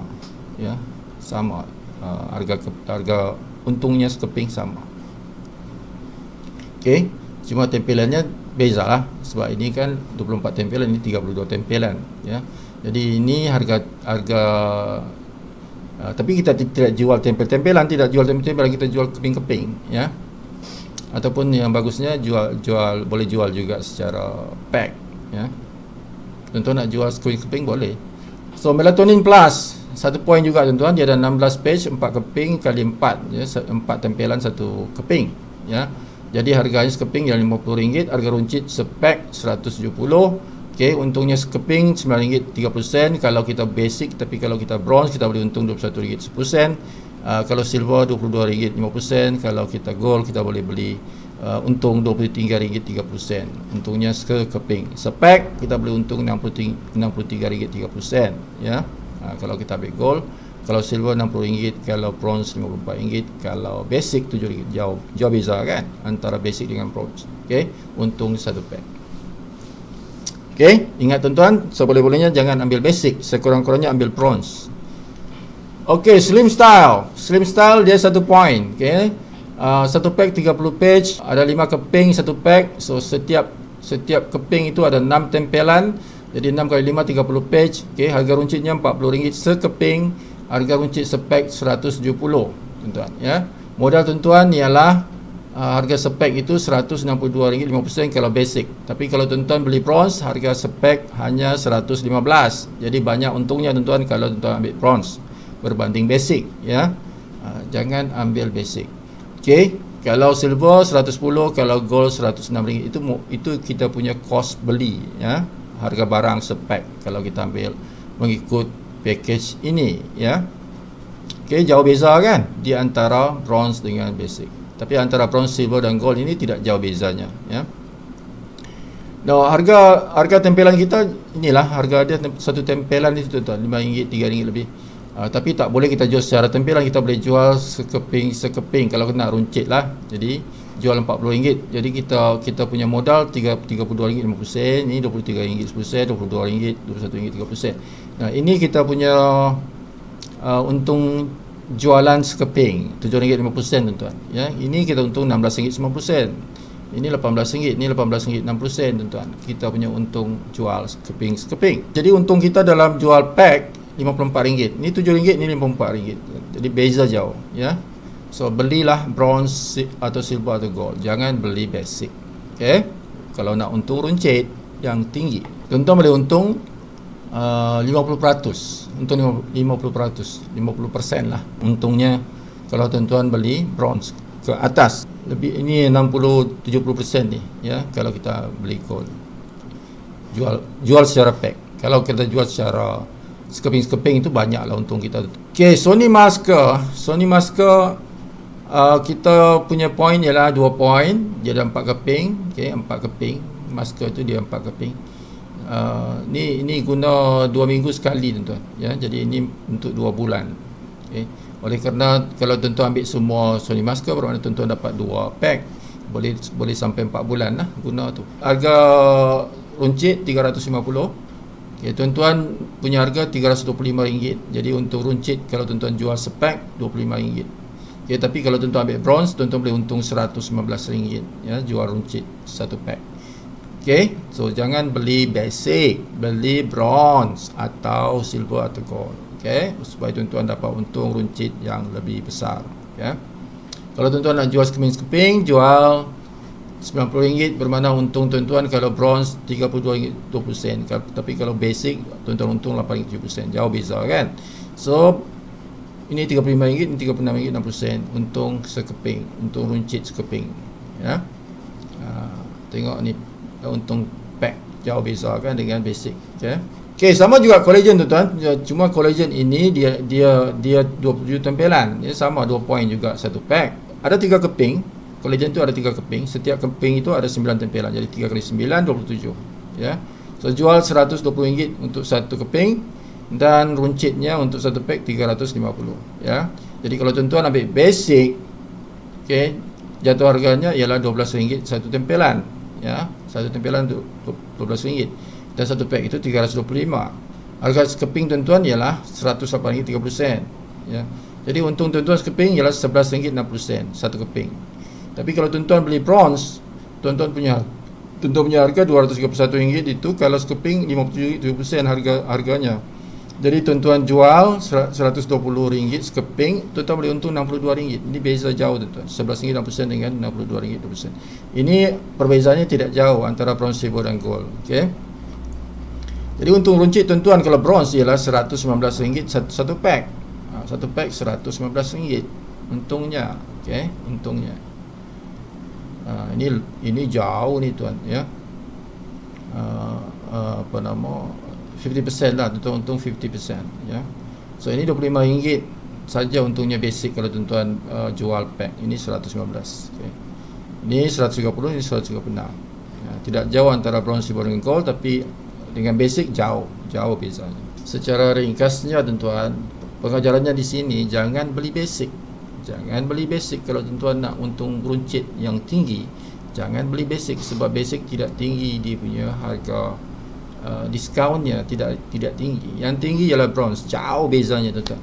ya. Sama. Harga untungnya sekeping sama. Okey. Cuma tempelannya beza lah, sebab ini kan 24 tempelan, ini 32 tempelan, ya. Jadi ini harga tapi kita tidak jual tempelan, tidak jual tempelan, kita jual keping-keping, ya. Ataupun yang bagusnya boleh jual juga secara pack, ya. Tuan-tuan nak jual keping-keping boleh. So Melatonin Plus 1 poin juga tuan-tuan, dia ada 16 page, 4 keping kali 4, ya, 4 tempelan 1 keping, ya. Jadi harganya sekeping yang RM50, harga runcit spek RM170. Okey, untungnya sekeping RM9.30 kalau kita basic, tapi kalau kita bronze kita boleh untung RM21.10. Kalau silver RM22.50, kalau kita gold kita boleh beli untung RM23.30. Untungnya sekeping. Spek kita boleh untung RM63.30, ya. Kalau kita ambil gold. Kalau silver RM60, kalau bronze RM54, kalau basic RM7. Jauh beza kan antara basic dengan bronze. Okey, untung 1 pack. Okey, ingat tuan-tuan, seboleh-bolehnya jangan ambil basic, sekurang-kurangnya ambil bronze. Okey, slim style. Slim style dia 1 poin, okey. 1 pack 30 page, ada 5 keping 1 pack. So setiap keping itu ada 6 tempelan. Jadi 6 kali 5 30 page. Okey, harga runcitnya RM40 sekeping. Harga runcit spek 170, tuan-tuan, ya. Modal tuan-tuan ialah harga spek itu RM162.50 kalau basic. Tapi kalau tuan-tuan beli bronze, harga spek hanya RM115. Jadi banyak untungnya tuan-tuan kalau tuan-tuan ambil bronze berbanding basic, ya. Jangan ambil basic. Okey, kalau silver 110, kalau gold RM106, itu kita punya cost beli, ya. Harga barang spek kalau kita ambil mengikut package ini, ya. Okey, jauh beza kan di antara bronze dengan basic. Tapi antara bronze, silver dan gold ini tidak jauh bezanya, ya. Nah, harga tempelan kita inilah harga dia, satu tempelan itu tuan-tuan RM5, RM3 lebih. Tapi tak boleh kita jual secara tempelan, kita boleh jual sekeping kalau kena runcit lah. Jadi jual RM40. Jadi kita punya modal RM32.50, ini RM23.10, RM22, RM21.30. Nah, ini kita punya untung jualan sekeping RM7.50, tuan-tuan, ya. Ini kita untung RM16.90. Ini RM18, ini RM18.60, tuan-tuan. Kita punya untung jual sekeping. Jadi untung kita dalam jual pack RM54. Ini RM7, ini RM54. Jadi beza jauh, ya. So belilah bronze atau silver atau gold, jangan beli basic. Okey, kalau nak untung runcit yang tinggi, tuan-tuan boleh untung 50%, untung 50%, 50% lah untungnya kalau tuan-tuan beli bronze ke atas. Lebih ini 60-70% ni, ya, kalau kita beli gold. Jual secara pack. Kalau kita jual secara sekeping-sekeping itu banyaklah untung kita. Okey, Sony Masker kita punya poin ialah 2 poin. Dia ada 4 keping. Okey, 4 keping. Masker tu dia 4 keping. Ni guna 2 minggu sekali, tuan-tuan, ya. Jadi ini untuk 2 bulan. Okey. Oleh kerana kalau tuan-tuan ambil semua Sony Masker, bermakna tuan-tuan dapat 2 pack. Boleh sampai 4 bulan lah guna tu. Harga runcit RM350. Okay, tuan-tuan punya harga RM325. Jadi untuk runcit kalau tuan-tuan jual spek RM25. Okay, tapi kalau tuan-tuan ambil bronze, tuan-tuan boleh untung RM115, ya, jual runcit 1 pack. Okay, so jangan beli basic, beli bronze atau silver atau gold. Okay, supaya tuan-tuan dapat untung runcit yang lebih besar, ya. Kalau tuan-tuan nak jual sekeping-sekeping, jual RM90, bermakna untung tuan-tuan kalau bronze RM32.20. Tapi kalau basic, tuan-tuan untung RM8.70. Jauh beza kan. So ini RM35, ini RM36.60. Untung sekeping, untung runcit sekeping, ya. Tengok ni untung pack, jauh beza kan dengan basic, okay. Okey, sama juga collagen tuan-tuan. Cuma collagen ini dia 27 tempelan. Dia sama 2 poin juga satu pack. Ada 3 keping. Collagen tu ada 3 keping. Setiap keping itu ada 9 tempelan. Jadi 3 kali 9 27. Ya. So jual RM120 untuk satu keping dan runcitnya untuk satu pack 350. Ya. Jadi kalau tuan-tuan ambil basic, okey, jatuh harganya ialah RM12 satu tempelan. Ya, satu tempelan untuk RM12 dan satu pack itu 325. Harga sekeping tuan-tuan ialah RM108.30. Ya. Jadi untung tuan-tuan sekeping ialah RM11.60 satu keping. Tapi kalau tuan-tuan beli bronze, tuan-tuan punya harga RM231 itu kalau sekeping RM57 harganya. Jadi tuan-tuan jual RM120 sekeping, tuan-tuan boleh untung RM62. Ini beza jauh tuan-tuan. RM11.60 dengan RM62.20. Ini perbezaannya tidak jauh antara bronze, silver dan gold. Okey. Jadi untung runcit tuan-tuan kalau bronze ialah RM119 satu pack. Satu pack RM119 untungnya. Okey, untungnya. Ini jauh ni tuan ya. Apa nama 50% lah, tuan-tuan untung 50% ya. So ini RM25 saja untungnya basic kalau tuan-tuan jual pack. Ini 119. Okay. Ini 130, ini 136. Ya, tidak jauh antara bronze, silver dengan gold, tapi dengan basic jauh bezanya. Secara ringkasnya tuan-tuan, pengajarannya di sini jangan beli basic. Jangan beli basic kalau tuan-tuan nak untung runcit yang tinggi. Jangan beli basic sebab basic tidak tinggi dia punya harga. Diskaunnya tidak tinggi. Yang tinggi ialah bronze. Jauh bezanya tuan-tuan.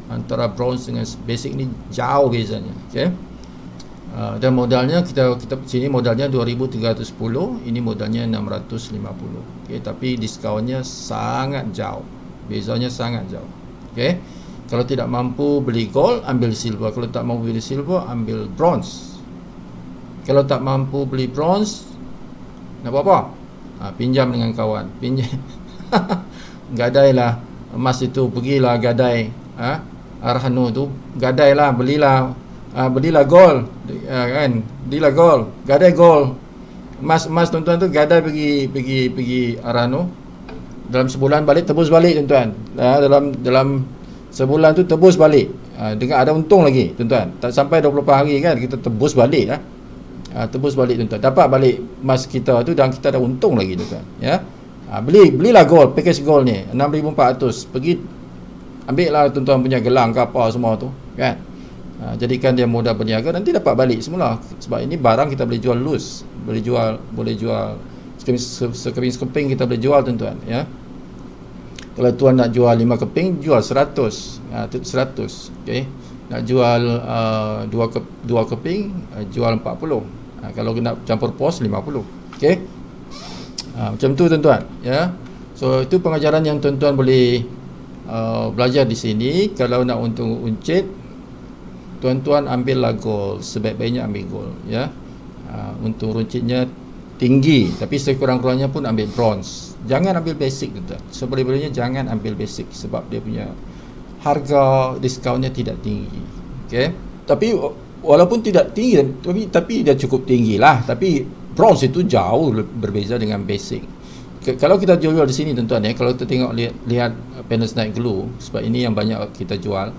Antara bronze dengan basic ni jauh bezanya. Okey. Dan modalnya kita sini modalnya 2,310, ini modalnya 650. Okey, tapi diskaunnya sangat jauh. Bezanya sangat jauh. Okey. Kalau tidak mampu beli gold, ambil silver. Kalau tak mampu beli silver, ambil bronze. Kalau tak mampu beli bronze, nak buat apa? Pinjam dengan kawan. Gadailah emas itu, pergilah gadai Arhanu tu, gadailah, belilah gold, kan, belilah gold, gadai gold, emas tuan-tuan tu, gadai pergi Arhanu, dalam sebulan balik, tebus balik tuan-tuan. Dalam sebulan tu tebus balik, dengan ada untung lagi tuan-tuan. Tak sampai 24 hari kan, kita tebus balik tebus balik tuan-tuan, dapat balik emas kita tu dan kita ada untung lagi tuan-tuan ya. Belilah gold, package gold ni 6,400, pergi ambil lah tuan-tuan punya gelang ke apa semua tu kan. Jadikan dia mudah berniaga, nanti dapat balik semula. Sebab ini barang kita boleh jual loose, boleh jual sekeping kita boleh jual tuan-tuan ya. Kalau tuan nak jual 5 keping, jual 100. 100. Okey. Nak jual 2 keping, jual 40. Kalau nak campur pos 50. Okey. Macam tu tuan-tuan ya. So itu pengajaran yang tuan-tuan boleh belajar di sini. Kalau nak untung uncit, tuan-tuan ambillah gold, sebaik-baiknya ambil gold ya. Untung runcitnya tinggi, tapi sekurang-kurangnya pun ambil bronze. Jangan ambil basic tuan-tuan. Seboleh-bolehnya jangan ambil basic sebab dia punya harga diskaunnya tidak tinggi. Okey. Tapi walaupun tidak tinggi, tapi dia cukup tinggi lah. Tapi bronze itu jauh berbeza dengan basic. Kalau kita jual di sini tuan-tuan ya, kalau kita tengok lihat Panasonic Night Glow, sebab ini yang banyak kita jual.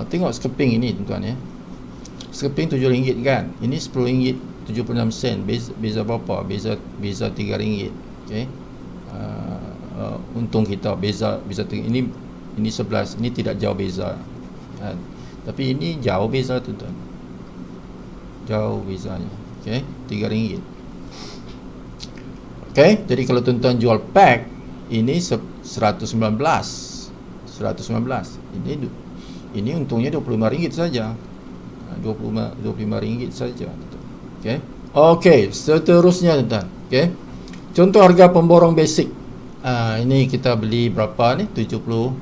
Tengok sekeping ini tuan-tuan ya. Sekeping RM7 kan. Ini RM10.76. Beza berapa? Beza RM3. Okey. Untung kita beza ini 11. Ini tidak jauh beza. Tapi ini jauh beza tuan-tuan. Jauh bezanya. Okey, RM3. Okey, jadi kalau tuan-tuan jual pack ini 119. Ini untungnya RM25 saja. RM25 saja. Okey. Okey, seterusnya tuan-tuan. Okey. Contoh harga pemborong basic. Ini kita beli berapa ni? 71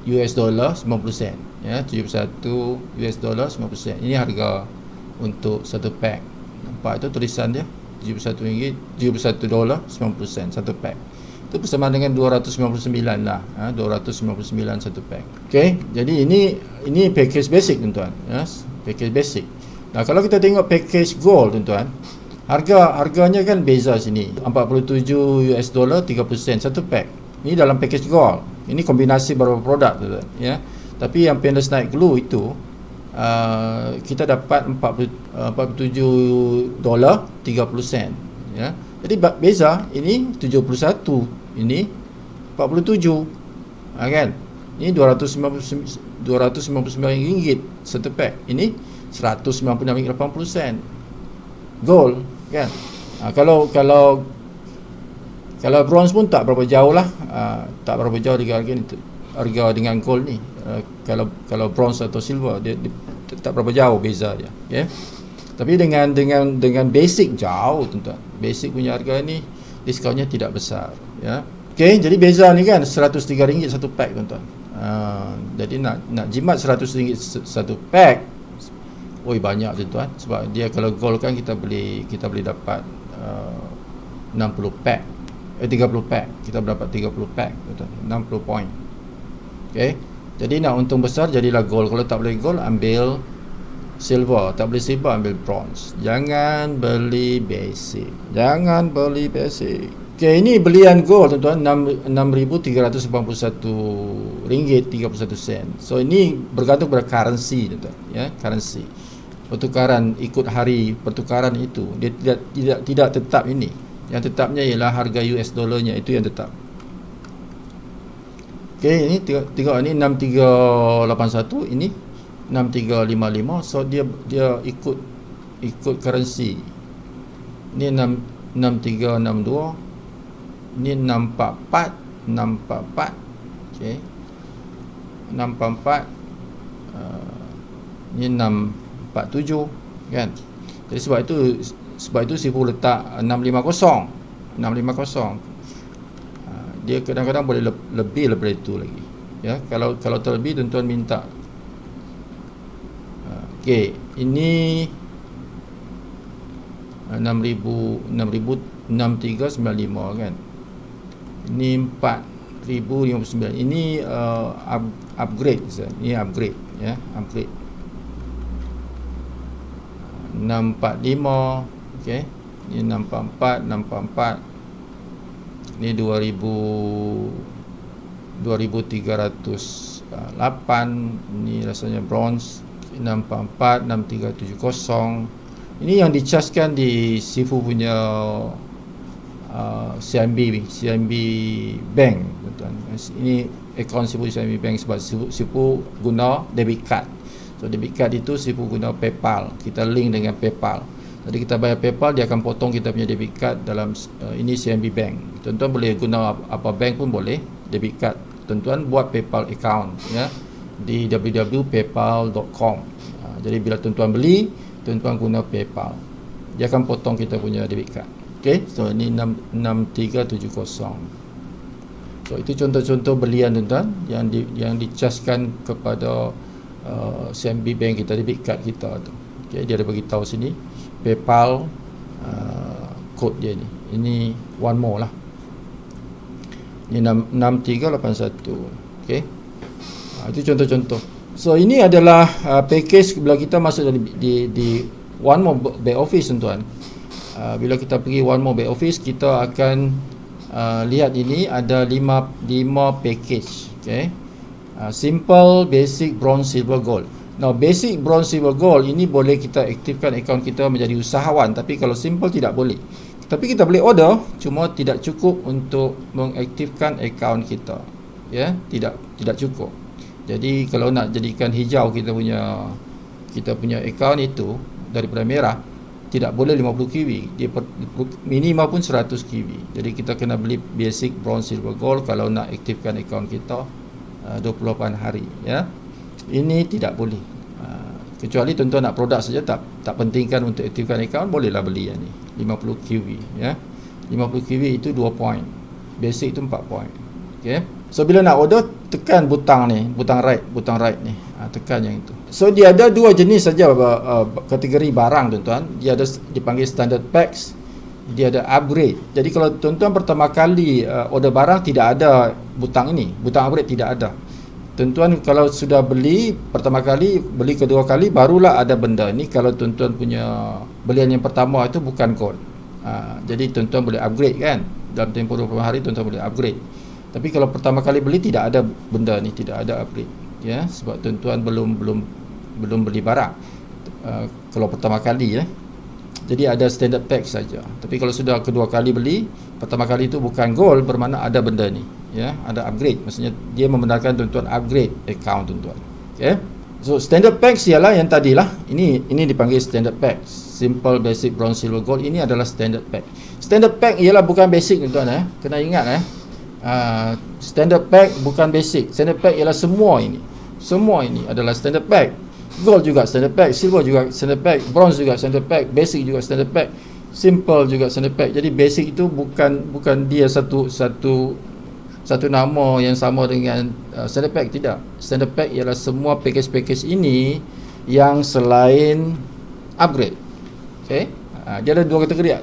US dollar 90 sen ya, 71 US dollar 90 sen. Ini harga untuk satu pack. Nampak itu tulisan dia RM71, $71.90 satu pack. Itu bersama dengan 299 lah, 299 satu pack. Okey, jadi ini package basic tuan-tuan ya, package basic. Nah, kalau kita tengok package gold tuan-tuan, Harganya kan beza sini. 47 US dollar 30 sen satu pack. Ini dalam package gold. Ini kombinasi beberapa produk tu, ya. Tapi yang painless night glue itu kita dapat 47 dolar 30 sen, ya. Jadi beza, ini 71, ini 47. Kan? Ini 299 ringgit satu pack. Ini 196.80 sen. Gold, kan? Kalau bronze pun tak berapa jauh lah, tak berapa jauh dengan harga dengan gold ni. Kalau bronze atau silver dia tak berapa jauh beza dia, ya. Tapi dengan basic jauh, tuan-tuan. Basic punya harga ni diskonnya tidak besar, ya. Okey, jadi beza ni kan RM103 satu pack, tuan-tuan. Jadi nak jimat RM100 satu pack, oi banyak, tuan-tuan. Sebab dia kalau gold kan kita beli dapat 60 pack, 30 pack. Kita dapat 30 pack, tuan-tuan. 60 point. Okey. Jadi nak untung besar jadilah gold. Kalau tak boleh gold, ambil silver. Tak boleh silver, ambil bronze. Jangan beli basic. Okey, ini belian gold, tuan-tuan, RM6,381.31. So ini bergantung pada currency, tuan-tuan, ya, currency. Pertukaran ikut hari pertukaran itu dia tidak tetap ini. Yang tetapnya ialah harga US dollarnya, itu yang tetap. Okey, ini tengok ni 6381, ini 6355. So dia ikut currency. Ini 6362, ini 644. Okey, 644, ini 647, kan. Jadi sebab itu Sifu letak 650. Dia kadang-kadang boleh lebih daripada itu lagi, ya. Kalau terlebih, tuan-tuan minta. Okey, ini 6395, kan. Ini 4059. Ini upgrade, ini upgrade, ya, upgrade. 645, okey. Ini 644. Ini 2308. Ini rasanya bronze. 644, 6370. Ini yang dicaskan di Sifu punya CIMB Bank, tuan-tuan. Ini akaun Sifu CIMB Bank sebab Sifu guna debit card. So debit card itu Sifu guna PayPal. Kita link dengan PayPal. Jadi kita bayar PayPal, dia akan potong kita punya debit card dalam ini CIMB Bank. Tuan-tuan boleh guna apa bank pun boleh, debit card. Tuan-tuan buat PayPal account, ya, di www.paypal.com. Jadi bila tuan-tuan beli, tuan-tuan guna PayPal, dia akan potong kita punya debit card. Okey, so ini 6370. So itu contoh-contoh belian, tuan-tuan, yang dicaskan kepada CIMB Bank kita, debit card kita tu. Okey, dia ada bagi tahu sini PayPal, kod dia ni. Ini one more lah. Ini 6381. Okey. Itu contoh-contoh. So ini adalah package bila kita masuk di one more back office, tuan-tuan. Bila kita pergi one more back office, kita akan lihat ini ada 5 package. Okey. Simple, basic, bronze, silver, gold. Now basic, bronze, silver, gold ini boleh kita aktifkan akaun kita menjadi usahawan, tapi kalau simple tidak boleh. Tapi kita boleh order, cuma tidak cukup untuk mengaktifkan akaun kita, ya, tidak cukup. Jadi kalau nak jadikan hijau kita punya akaun itu daripada merah, tidak boleh 50 kiwi, dia minimal pun 100 kiwi. Jadi kita kena beli basic, bronze, silver, gold kalau nak aktifkan akaun kita 28 hari, ya. Ini tidak boleh. Kecuali tuan-tuan nak produk saja, tak pentingkan untuk aktifkan akaun, bolehlah beli yang ni 50 kiwi, ya. 50 kiwi itu 2 point. Basic itu 4 point. Okey. So bila nak order, tekan butang ni, butang right ni. Tekan yang itu. So dia ada 2 jenis saja kategori barang, tuan-tuan. Dia ada dipanggil standard packs, dia ada upgrade. Jadi kalau tuan-tuan pertama kali order barang, tidak ada butang ini, butang upgrade tidak ada. Tuan-tuan kalau sudah beli pertama kali, beli kedua kali, barulah ada benda ni. Kalau tuan-tuan punya belian yang pertama itu bukan gold, jadi tuan-tuan boleh upgrade kan. Dalam tempoh 20 hari tuan-tuan boleh upgrade. Tapi kalau pertama kali beli, tidak ada benda ni, tidak ada upgrade, ya, sebab tuan-tuan belum beli barang kalau pertama kali, ya. Jadi ada standard pack saja. Tapi kalau sudah kedua kali beli, pertama kali itu bukan gold, bermakna ada benda ni, ya, ada upgrade. Maksudnya dia membenarkan tuan-tuan upgrade account tuan-tuan. Okay. So standard pack ialah yang tadilah. Ini dipanggil standard pack. Simple, basic, bronze, silver, gold. Ini adalah standard pack. Standard pack ialah bukan basic tuan-tuan, kena ingat, standard pack bukan basic. Standard pack ialah semua ini. Semua ini adalah standard pack. Gold juga standard pack, silver juga standard pack, bronze juga standard pack, basic juga standard pack, simple juga standard pack. Jadi basic itu bukan dia satu nama yang sama dengan standard pack, tidak. Standard pack ialah semua package-package ini yang selain upgrade. Okey. Dia ada dua kategori.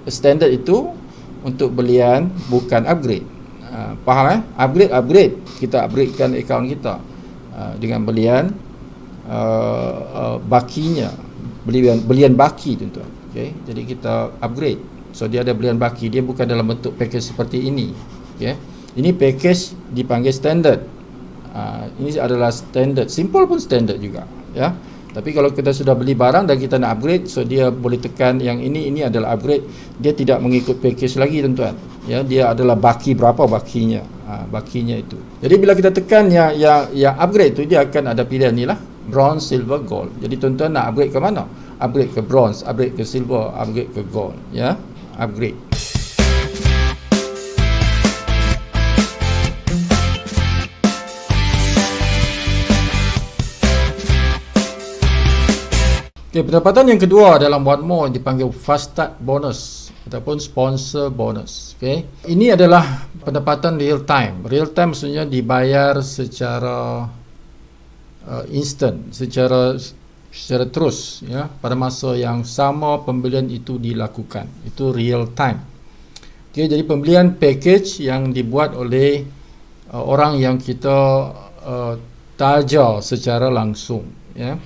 Standard itu untuk belian, bukan upgrade. Faham? Upgrade kita upgradekan akaun kita dengan belian bakinya, belian baki tuan-tuan. Okey, jadi kita upgrade. So dia ada belian baki, dia bukan dalam bentuk package seperti ini. Okey, ini package dipanggil standard. Ini adalah standard, simple pun standard juga, ya. Tapi kalau kita sudah beli barang dan kita nak upgrade, so dia boleh tekan yang ini adalah upgrade. Dia tidak mengikut package lagi tuan-tuan, ya. Dia adalah baki, berapa bakinya, bakinya itu. Jadi bila kita tekan yang upgrade tu, dia akan ada pilihan ni lah, bronze, silver, gold. Jadi tuan-tuan nak upgrade ke mana? Upgrade ke bronze, upgrade ke silver, upgrade ke gold, ya. Upgrade. Okay, pendapatan yang kedua dalam Whatmore dipanggil Fast Start Bonus ataupun Sponsor Bonus. Okay, ini adalah pendapatan real time. Real time maksudnya dibayar secara instant, secara terus, ya, pada masa yang sama pembelian itu dilakukan. Itu real time. Okay, jadi pembelian package yang dibuat oleh orang yang kita taja secara langsung, ya.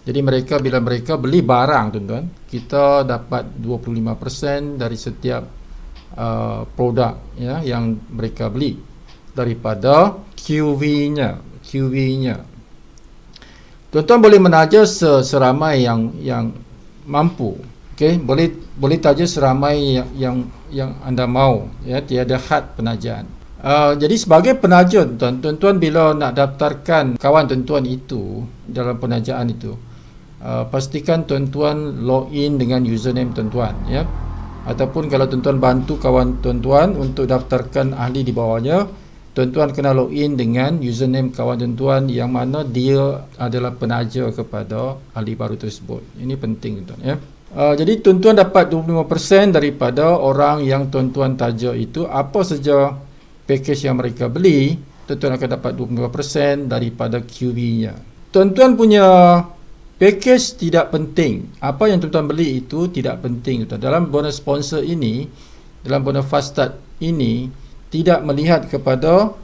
Jadi bila mereka beli barang tuan-tuan, kita dapat 25% dari setiap produk, ya, yang mereka beli daripada QV-nya. Tuan-tuan boleh menaja seramai yang mampu. Okey, boleh taja seramai yang anda mahu, ya, tiada had penajaan. Jadi sebagai penaja tuan-tuan bila nak daftarkan kawan tuan-tuan itu dalam penajaan itu, pastikan tuan-tuan login dengan username tuan-tuan, ya. Ataupun kalau tuan-tuan bantu kawan tuan-tuan untuk daftarkan ahli di bawahnya, tuan-tuan kena login dengan username kawan tuan-tuan yang mana dia adalah penaja kepada ahli baru tersebut. Ini penting tuan-tuan, ya. Jadi tuan-tuan dapat 25% daripada orang yang tuan-tuan taja itu. Apa saja package yang mereka beli, tuan-tuan akan dapat 25% daripada QV-nya. Tuan-tuan punya package tidak penting. Apa yang tuan-tuan beli itu tidak penting. Dalam bonus sponsor ini, dalam bonus fast start ini, tidak melihat kepada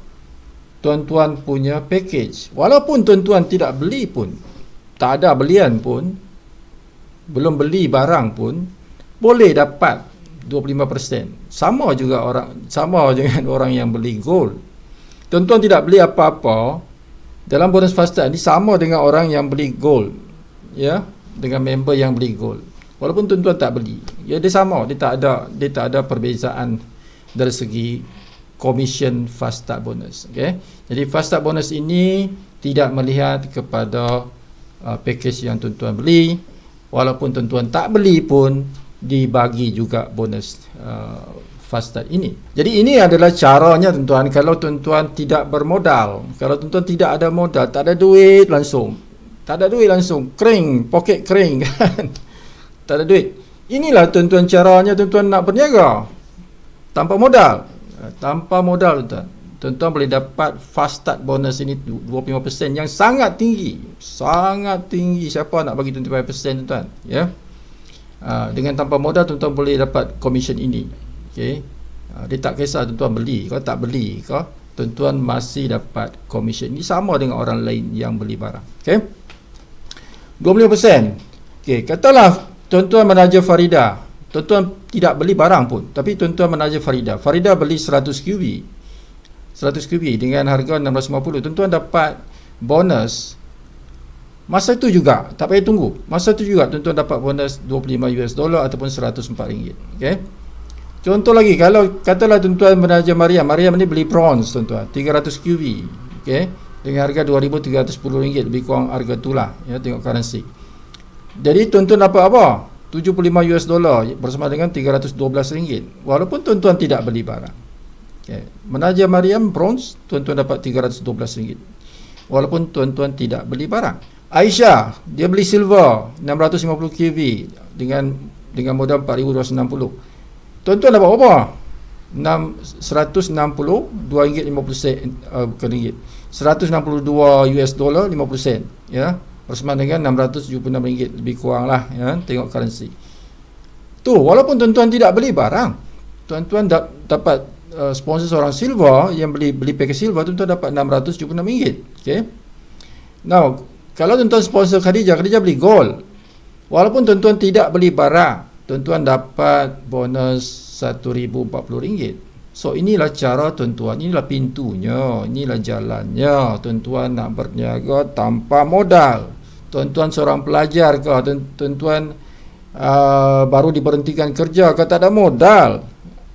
tuan-tuan punya package. Walaupun tuan-tuan tidak beli pun, tak ada belian pun, belum beli barang pun, boleh dapat 25%. Sama dengan orang yang beli gold. Tuan-tuan tidak beli apa-apa, dalam bonus fast start ini sama dengan orang yang beli gold, ya, dengan member yang beli gold. Walaupun tuan-tuan tak beli, ya, dia sama, dia tak ada perbezaan dari segi commission fast start bonus. Okay? Jadi fast start bonus ini tidak melihat kepada package yang tuan-tuan beli. Walaupun tuan-tuan tak beli pun dibagi juga bonus fast start ini. Jadi ini adalah caranya tuan-tuan. Kalau tuan-tuan tidak bermodal, kalau tuan-tuan tidak ada modal, tak ada duit langsung, kering, poket kering kan, tak ada duit. Inilah tuan-tuan caranya tuan-tuan nak berniaga tanpa modal. Tanpa modal tuan-tuan boleh dapat fast start bonus ini 25% yang sangat tinggi. Siapa nak bagi 25% tuan-tuan, ya? Dengan tanpa modal tuan-tuan boleh dapat commission ini. Okey. Dia tak kisah tuan-tuan beli ke tak beli ke, tuan-tuan masih dapat komisen. Ini sama dengan orang lain yang beli barang. Okey. 25%. Okey, katalah tuan-tuan menaja Farida. Tuan-tuan tidak beli barang pun, tapi tuan-tuan menaja Farida. Farida beli 100 QB. 100 QB dengan harga 650. Tuan-tuan dapat bonus masa itu juga, tak payah tunggu. Masa itu juga tuan-tuan dapat bonus $25 ataupun RM104. Okey. Contoh lagi, kalau katalah tuan-tuan menaja Mariam ni beli bronze tuan-tuan, 300 QB. Okey. Dengan harga RM2,310, lebih kurang harga itulah, ya, tengok currency. Jadi tuan-tuan dapat apa? $75 bersama dengan RM312. Walaupun tuan-tuan tidak beli barang. Okay. Menaja Mariam bronze, tuan-tuan dapat RM312. Walaupun tuan-tuan tidak beli barang. Aisyah, dia beli silver 650 kV dengan modal 4,260. Tuan-tuan dapat apa? 162 RM50, bukan ringgit. $162 50 sen, ya. Bersama dengan RM676, lebih kurang lah, ya. Tengok currency. Tu, walaupun tuan-tuan tidak beli barang, tuan-tuan dapat sponsor seorang silver yang beli package silver, tuan-tuan dapat RM676. Okey. Now, kalau tuan-tuan sponsor Khadijah beli gold. Walaupun tuan-tuan tidak beli barang, tuan-tuan dapat bonus RM1,040. So, inilah cara tuan-tuan, inilah pintunya, inilah jalannya. Tuan-tuan nak berniaga tanpa modal. Tuan-tuan seorang pelajar ke, tuan-tuan baru diberhentikan kerja ke, tak ada modal.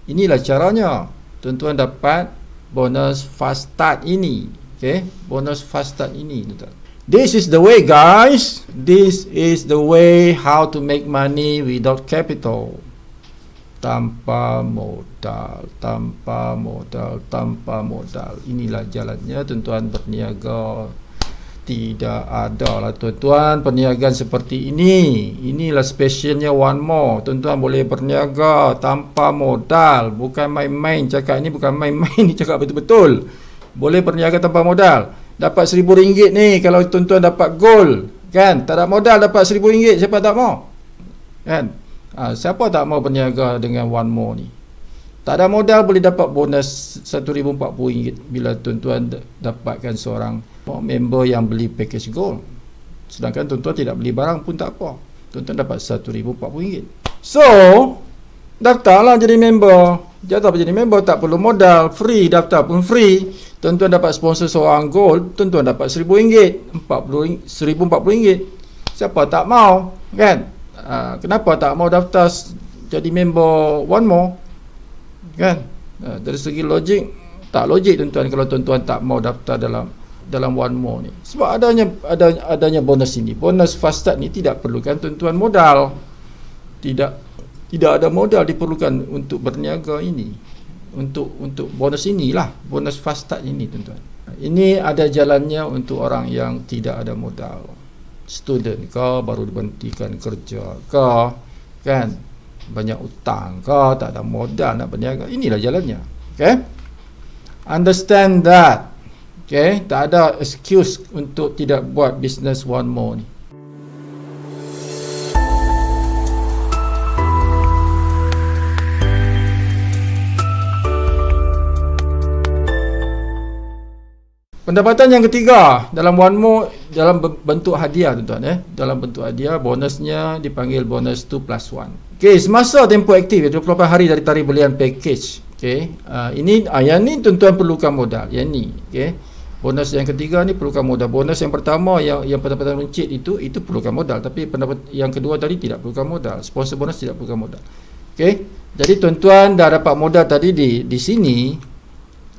Inilah caranya. Tuan-tuan dapat bonus fast start ini. Okay? Bonus fast start ini, tuan-tuan. This is the way, guys. This is the way how to make money without capital. Tanpa modal, tanpa modal, tanpa modal. Inilah jalannya tuan-tuan berniaga. Tidak ada lah tuan-tuan perniagaan seperti ini. Inilah specialnya One More. Tuan-tuan boleh berniaga tanpa modal. Bukan main-main. Cakap ini bukan main-main. Ini cakap betul-betul. Boleh berniaga tanpa modal. Dapat RM1,000 ni kalau tuan-tuan dapat gold, kan? Tak ada modal dapat RM1,000. Siapa tak mau? Kan? Siapa tak mau berniaga dengan One More ni? Tak ada modal boleh dapat bonus RM1,040 bila tuan-tuan dapatkan seorang member yang beli package gold. Sedangkan tuan-tuan tidak beli barang pun tak apa. Tuan-tuan dapat RM1,040. So, daftarlah jadi member. Daftar jadi member tak perlu modal, free, daftar pun free. Tuan-tuan dapat sponsor seorang gold, tuan-tuan dapat RM1,000, RM1,040. Siapa tak mau, kan? Kenapa tak mau daftar jadi member One More, kan? Dari segi logik, tak logik tuan-tuan kalau tuan-tuan tak mau daftar dalam One More ni. Sebab adanya bonus ini, bonus fast start ni tidak perlukan tuan-tuan modal. Tidak ada modal diperlukan untuk berniaga ini. Untuk bonus inilah, bonus fast start ini tuan-tuan. Ini ada jalannya untuk orang yang tidak ada modal. Student ke, baru diberhentikan kerja ke, kan, banyak utang ke, tak ada modal nak berniaga. Inilah jalannya. Okay, understand that. Okay, tak ada excuse untuk tidak buat business One More ni. Pendapatan yang ketiga dalam One More dalam bentuk hadiah tuan-tuan, dalam bentuk hadiah, bonusnya dipanggil bonus 2+1. Okey, semasa tempoh aktif 28 hari dari tarikh belian package. Okey, yang ni tuan-tuan perlukan modal. Yang ni, okey. Bonus yang ketiga ni perlukan modal. Bonus yang pertama yang pendapatan runcit itu perlukan modal, tapi pendapat yang kedua tadi tidak perlukan modal. Sponsor bonus tidak perlukan modal. Okey. Jadi tuan-tuan dah dapat modal tadi di sini,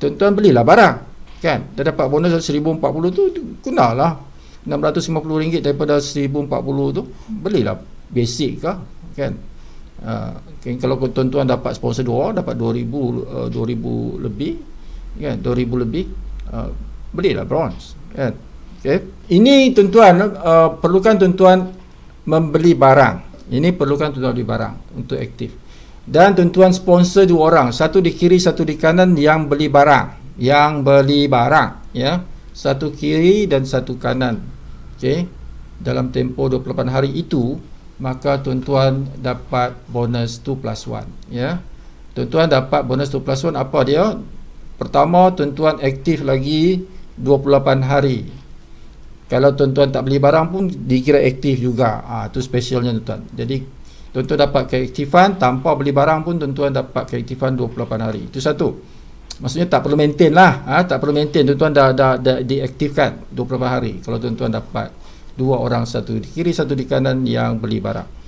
tuan-tuan belilah barang. Kan, dah dapat bonus RM1,040 tu, gunalah RM650 daripada RM1,040 tu, belilah basic kah, kan. Kalau tuan-tuan dapat sponsor 2, dapat RM2,000 lebih, kan, RM2,000 lebih, belilah bronze, kan. Okay. Ini tuan-tuan perlukan tuan-tuan membeli barang. Ini perlukan tuan-tuan beli barang untuk aktif. Dan tuan-tuan sponsor 2 orang, satu di kiri, satu di kanan yang beli barang. Ya, satu kiri dan satu kanan. Okey, dalam tempoh 28 hari itu, maka tuan-tuan dapat bonus 2+1, ya. Tuan-tuan dapat bonus 2+1 apa dia? Pertama, tuan-tuan aktif lagi 28 hari. Kalau tuan-tuan tak beli barang pun dikira aktif juga. Itu specialnya tuan-tuan. Jadi tuan-tuan dapat keaktifan tanpa beli barang pun tuan-tuan dapat keaktifan 28 hari. Itu satu. Maksudnya tak perlu maintain lah. Tak perlu maintain. Tuan-tuan dah diaktifkan 28 hari. Kalau tuan-tuan dapat 2 orang, satu di kiri, satu di kanan yang beli barang.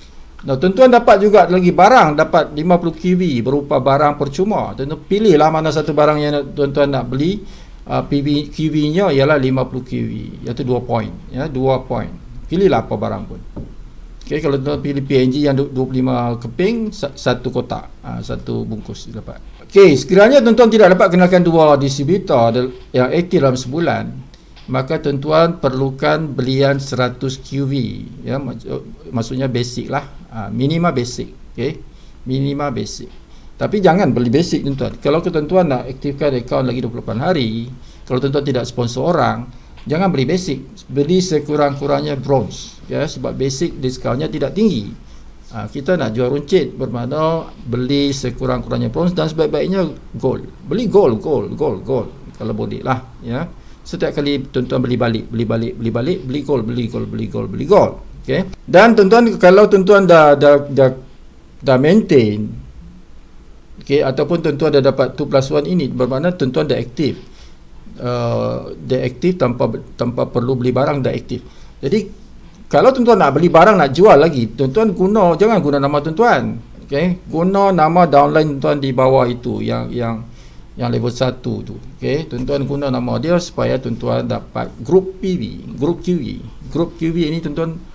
Nah, tuan-tuan dapat juga lagi barang, dapat 50 QV berupa barang percuma. Tuan-tuan pilihlah mana satu barang yang tuan-tuan nak beli. QV-nya ialah 50 QV, iaitu 2 point, ya, 2 point. Pilihlah apa barang pun. Okey, kalau tuan-tuan pilih PNG yang 25 keping, satu kotak, satu bungkus dapat. Okey, sekiranya tuan-tuan tidak dapat kenalkan 2 distributor yang aktif dalam sebulan, maka tuan-tuan perlukan belian 100 QV, ya, maksudnya basic lah, minima basic. Okey, minima basic. Tapi jangan beli basic tuan-tuan. Kalau tuan-tuan nak aktifkan akaun lagi 28 hari, kalau tuan-tuan tidak sponsor orang, jangan beli basic. Beli sekurang-kurangnya bronze, ya, sebab basic diskaunnya tidak tinggi. Kita nak jual runcit, bermakna beli sekurang-kurangnya bronze, dan sebaik-baiknya gold. Beli gold kalau boleh lah, ya. Setiap kali tuan-tuan beli balik, beli gold. Okey. Dan tuan-tuan, kalau tuan-tuan dah maintain, okey, ataupun tuan-tuan dah dapat 2+1 ini, bermakna tuan-tuan dah aktif. Dah aktif tanpa perlu beli barang, dah aktif. Jadi kalau tuan-tuan nak beli barang, nak jual lagi, tuan-tuan jangan guna nama tuan-tuan. Okey, guna nama downline tuan di bawah itu yang level 1 tu. Okey, tuan-tuan guna nama dia supaya tuan-tuan dapat grup PV, grup QV. Grup QV ini tuan-tuan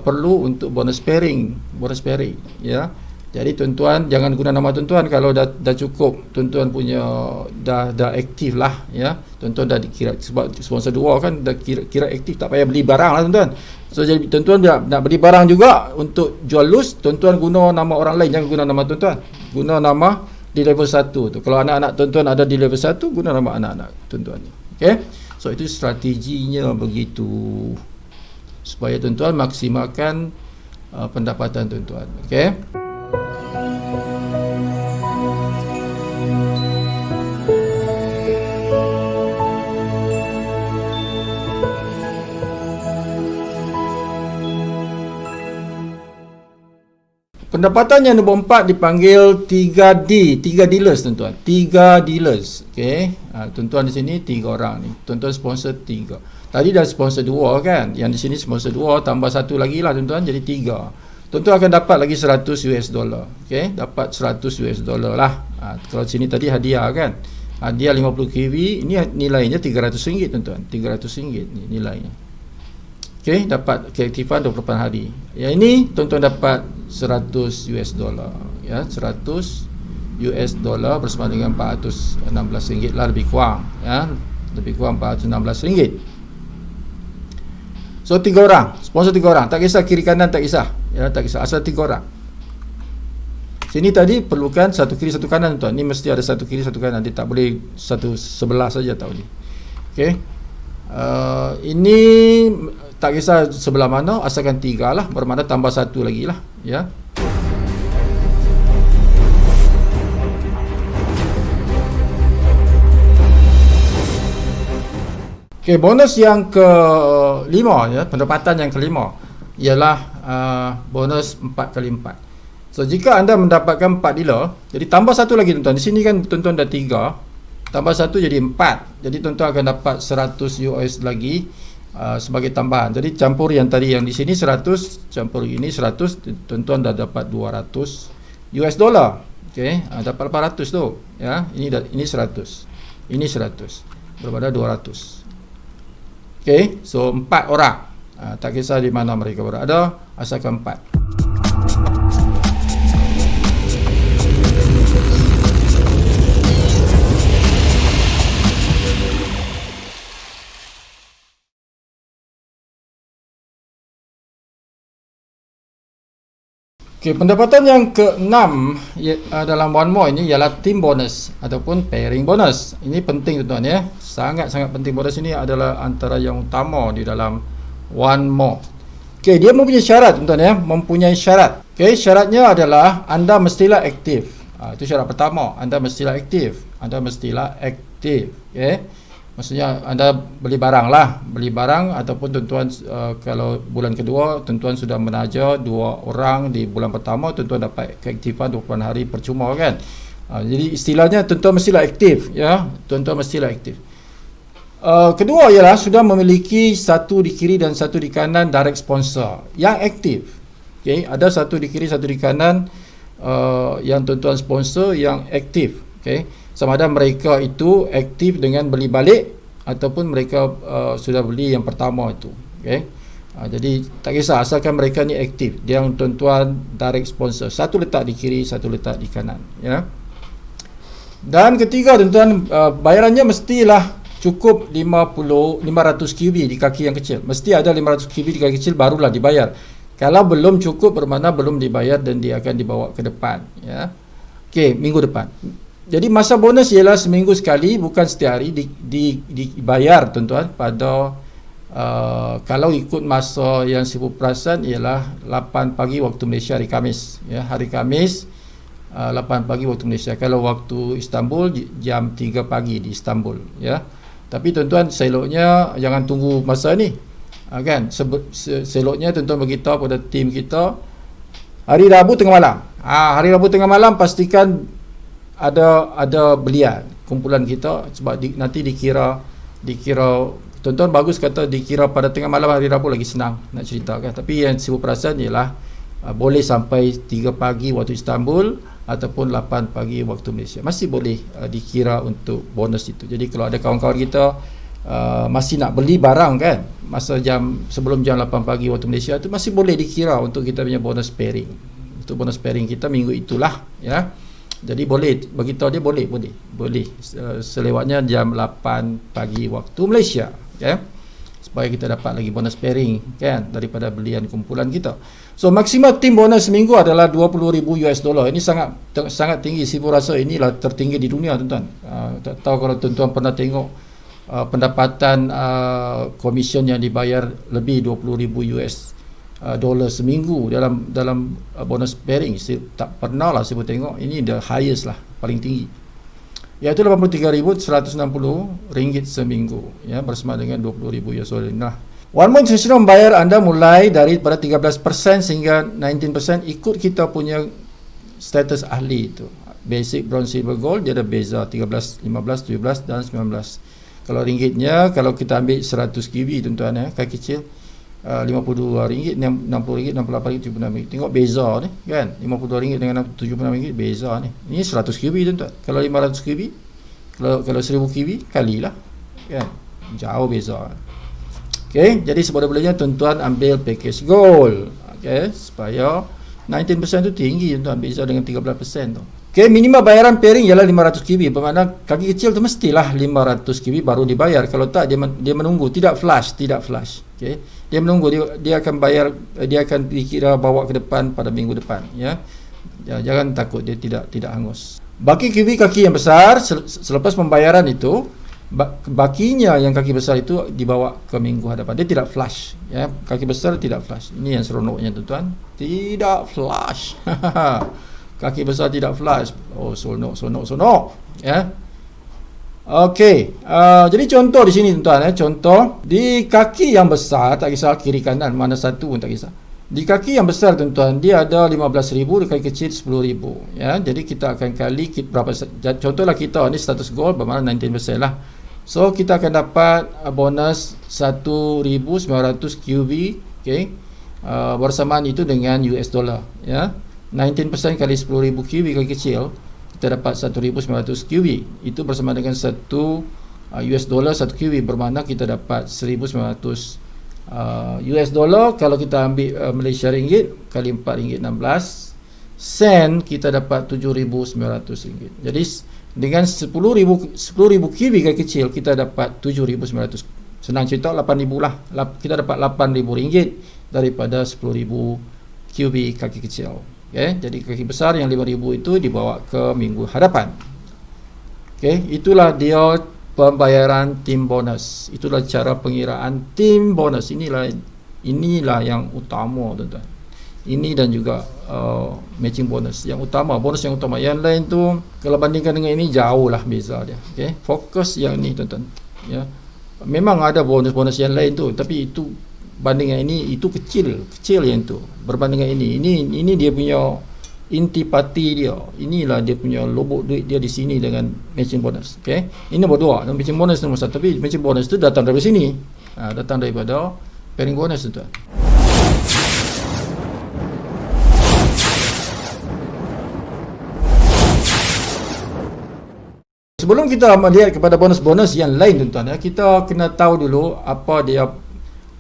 perlu untuk bonus pairing, ya. Jadi tuan-tuan jangan guna nama tuan-tuan kalau dah cukup tuan-tuan punya dah aktif lah, ya. Tuan-tuan dah dikira, sebab sponsor 2 kan dah kira aktif, tak payah beli barang lah tuan-tuan. So jadi tuan-tuan nak beli barang juga untuk jual loose, tuan-tuan guna nama orang lain, jangan guna nama tuan-tuan. Guna nama di level 1 tu. Kalau anak-anak tuan-tuan ada di level 1, guna nama anak-anak tuan-tuan. Okey. So itu strateginya begitu, supaya tuan-tuan maksimalkan pendapatan tuan-tuan. Okey. Pendapatan yang nombor 4 dipanggil 3D, 3 dealers tuan-tuan. 3 dealers. Okey. Tuan-tuan di sini 3 orang ni. Tuan-tuan sponsor 3. Tadi dah sponsor 2 kan. Yang di sini sponsor 2 tambah 1 lagi lah tuan-tuan, jadi 3. Tuan-tuan akan dapat lagi 100 US dollar. Okey, dapat 100 US dollar lah. Kalau sini tadi hadiah kan. Hadiah 50 KV, ini nilainya RM300 tuan-tuan. RM300 ni nilainya. Okey, dapat keaktifan 28 hari. Yang ini tuan-tuan dapat 100 US dollar, ya, 100 US dollar bersama dengan RM416 lah, lebih kurang, ya, lebih kurang RM416. So 3 orang, sponsor 3 orang, tak kisah kiri kanan, tak kisah, ya, tak kisah, asal 3 orang. Sini tadi perlukan satu kiri satu kanan tuan. Ni mesti ada satu kiri satu kanan, dia tak boleh satu sebelah saja, tak boleh. Okey. Ini tak kisah sebelah mana, asalkan 3 lah, bermakna tambah 1 lagi lah, ya. Okey, bonus yang ke-5, ya, pendapatan yang ke-5 ialah bonus 4 kali 4. So jika anda mendapatkan 4 dealer, jadi tambah 1 lagi tuan-tuan. Di sini kan tuan-tuan dah 3, tambah 1 jadi 4. Jadi tuan-tuan akan dapat 100 US lagi sebagai tambahan. Jadi campur yang tadi yang di sini 100, campur ini 100, tuan-tuan dah dapat 200 US dollar. Okey, dapat 800 tu, ya. Ini 100. Ini 100. Berpada 200. Okey, so 4 orang. Tak kisah di mana mereka berada, asalkan 4. Okey, pendapatan yang ke-6 dalam one more ini ialah team bonus ataupun pairing bonus. Ini penting tuan-tuan, ya. Sangat-sangat penting. Bonus ini adalah antara yang utama di dalam one more. Okey, dia mempunyai syarat tuan-tuan, ya. Mempunyai syarat. Okey, syaratnya adalah anda mestilah aktif. Itu syarat pertama, anda mestilah aktif. Okay? Maksudnya anda beli barang ataupun tuan-tuan kalau bulan kedua tuan-tuan sudah menaja 2 orang di bulan pertama, tuan-tuan dapat keaktifan 28 hari percuma kan. Jadi istilahnya tuan-tuan mestilah aktif, ya. Tuan-tuan mestilah aktif. Kedua ialah sudah memiliki satu di kiri dan satu di kanan direct sponsor yang aktif. Okay, ada satu di kiri satu di kanan yang tuan-tuan sponsor yang aktif. Okay, sama ada mereka itu aktif dengan beli balik ataupun mereka sudah beli yang pertama itu. Okay, jadi tak kisah asalkan mereka ni aktif. Dia yang tuan-tuan direct sponsor, satu letak di kiri, satu letak di kanan, ya. Dan ketiga tuan-tuan, bayarannya mestilah cukup 500 QB di kaki yang kecil. Mesti ada 500 QB di kaki kecil barulah dibayar. Kalau belum cukup bermakna belum dibayar dan dia akan dibawa ke depan, ya. Okey, minggu depan. Jadi masa bonus ialah seminggu sekali, bukan setiap hari dibayar tuan-tuan pada kalau ikut masa yang 10% ialah 8 pagi waktu Malaysia hari Khamis, ya. Hari Khamis 8 pagi waktu Malaysia. Kalau waktu Istanbul jam 3 pagi di Istanbul, ya. Tapi tuan-tuan seloknya jangan tunggu masa ni, kan. Seloknya tuan-tuan beritahu pada tim kita hari Rabu tengah malam. Hari Rabu tengah malam pastikan ada belian kumpulan kita, sebab nanti dikira tuan-tuan bagus kata dikira pada tengah malam hari Rabu lagi senang nak cerita, kan. Tapi yang 10% ialah boleh sampai 3 pagi waktu Istanbul ataupun 8 pagi waktu Malaysia. Masih boleh dikira untuk bonus itu. Jadi kalau ada kawan-kawan kita masih nak beli barang, kan, masa sebelum jam 8 pagi waktu Malaysia itu masih boleh dikira untuk kita punya bonus pairing. Untuk bonus pairing kita minggu itulah, ya. Jadi boleh beritahu dia boleh selewatnya jam 8 pagi waktu Malaysia, okay? Supaya kita dapat lagi bonus pairing, kan, daripada belian kumpulan kita. So maksimal tim bonus seminggu adalah $20,000. Ini sangat tinggi. Sifu rasa inilah tertinggi di dunia, tuan-tuan. Tak tahu kalau tuan-tuan pernah tengok pendapatan komisen yang dibayar lebih $20,000 seminggu dalam bonus pairing. Tak pernah lah saya tengok. Ini the highest lah, paling tinggi, iaitu RM83,160 seminggu, ya, bersama dengan $20,000. Nah, One More International membayar anda mulai daripada 13% sehingga 19% ikut kita punya status ahli itu. Basic, bronze, silver, gold, dia ada beza 13, 15, 17 dan 19. Kalau ringgitnya, kalau kita ambil 100 GB tuan-tuan, ya, kaki kecil, RM52, RM60, RM68, RM76. Tengok beza ni, kan. RM52 dengan RM76 beza ni. Ini 100 GB tuan-tuan. Kalau 500 GB, kalau 1000 GB kalilah, kan. Jauh beza. Okey, jadi seboleh-bolehnya tuan-tuan ambil package gold, okey, supaya 19% tu tinggi tuan-tuan, beza dengan 13% tu. Okey, minimal bayaran pairing ialah 500 GB, bermakna kaki kecil tu mestilah 500 GB baru dibayar. Kalau tak, dia menunggu, tidak flash. Okey, dia menunggu, dia akan bayar, dia akan dikira bawa ke depan pada minggu depan, ya. Jangan takut dia tidak hangus. Baki QB kaki yang besar, selepas pembayaran itu, bakinya yang kaki besar itu dibawa ke minggu hadapan. Dia tidak flash, ya. Kaki besar tidak flash. Ini yang seronoknya tuan-tuan, tidak flash. Kaki besar tidak flash. Oh, sonok, ya. Okey, jadi contoh di sini tuan-tuan, ya. Contoh di kaki yang besar, tak kisah kiri kanan mana satu pun tak kisah. Di kaki yang besar tuan-tuan, dia ada 15,000, di kaki kecil 10,000, ya. Jadi kita akan kali berapa, contohlah kita ni status gold bermakna 19% lah. So kita akan dapat bonus 1,900 QB, okey. Bersamaan itu dengan US dollar, ya. 19% kali 10,000 QB kali kecil, kita dapat 1,900 QB. Itu bersama dengan 1 US dollar 1 QB, bermakna kita dapat 1,900 US dollar. Kalau kita ambil Malaysia ringgit kali RM4.16, kita dapat RM7,900. Jadi dengan 10,000 QB kali kecil, kita dapat 7,900. Senang cerita 8,000 lah. Kita dapat RM8,000 daripada 10,000 QB kaki kecil. Okay, jadi kaki besar yang 5,000 itu dibawa ke minggu hadapan. Okay, itulah dia pembayaran tim bonus. Itulah cara pengiraan tim bonus. Inilah yang utama tuan-tuan. Ini dan juga matching bonus yang utama, bonus yang utama. Yang lain tu kalau bandingkan dengan ini jauh lah beza dia. Okey, fokus yang ni tuan-tuan. Ya. Memang ada bonus-bonus yang lain tu, tapi itu banding yang ini itu kecil yang tu berbanding dengan ini dia punya intipati dia, inilah dia punya lubuk duit dia di sini dengan matching bonus. Okey, ini nombor 2, matching bonus nombor 1, tapi matching bonus tu datang dari sini, datang daripada pairing bonus tu. Sebelum kita melihat kepada bonus-bonus yang lain tuan-tuan, kita kena tahu dulu apa dia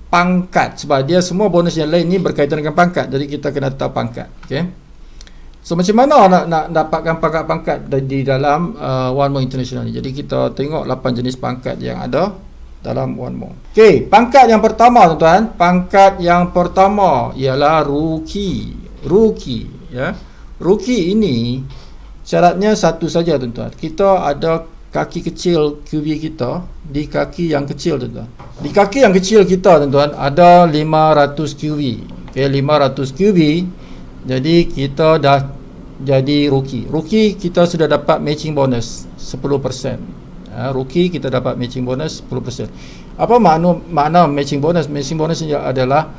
pangkat, sebab dia semua bonus yang lain ni berkaitan dengan pangkat. Jadi kita kena tahu pangkat. Okey. So macam mana nak dapatkan pangkat-pangkat di dalam One More International ni? Jadi kita tengok 8 jenis pangkat yang ada dalam One More. Okey, pangkat yang pertama tuan-tuan, pangkat yang pertama ialah rookie. Ya. Rookie ini syaratnya satu saja tuan-tuan. Kita ada kaki kecil QV kita di kaki yang kecil tuan-tuan. Di kaki yang kecil kita tuan-tuan ada 500 QV. Okey, 500 QV. Jadi kita dah jadi rookie. Rookie kita sudah dapat matching bonus 10%. Rookie kita dapat matching bonus 10%. Apa makna matching bonus? Matching bonus adalah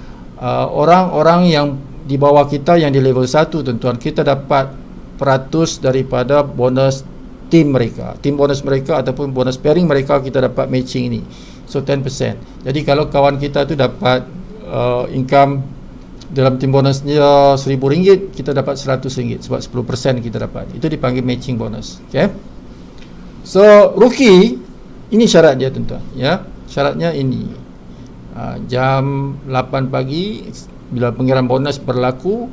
orang-orang yang di bawah kita yang di level 1 tuan-tuan, kita dapat peratus daripada bonus tim mereka, tim bonus mereka ataupun bonus pairing mereka, kita dapat matching ni. So 10%. Jadi kalau kawan kita tu dapat income dalam tim bonus dia RM1,000, kita dapat RM100 sebab 10% kita dapat. Itu dipanggil matching bonus. Okay. So rookie ini syarat dia tuan-tuan, ya. Syaratnya ini. Jam 8 pagi bila pengiriman bonus berlaku,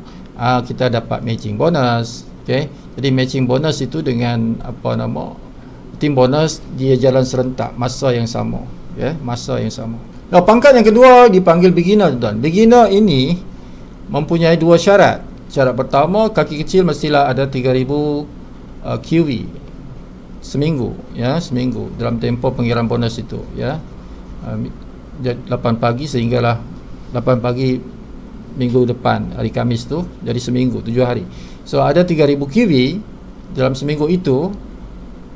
kita dapat matching bonus. Okay. Jadi matching bonus itu dengan tim bonus dia jalan serentak masa yang sama, ya, masa yang sama. Nah, pangkat yang kedua dipanggil beginner tuan. Beginner ini mempunyai dua syarat. Syarat pertama, kaki kecil mestilah ada 3000 QV seminggu, ya, seminggu dalam tempoh pengiriman bonus itu, ya. 8 pagi sehinggalah 8 pagi minggu depan, hari Khamis tu, jadi seminggu 7 hari. So ada 3000 QV dalam seminggu itu,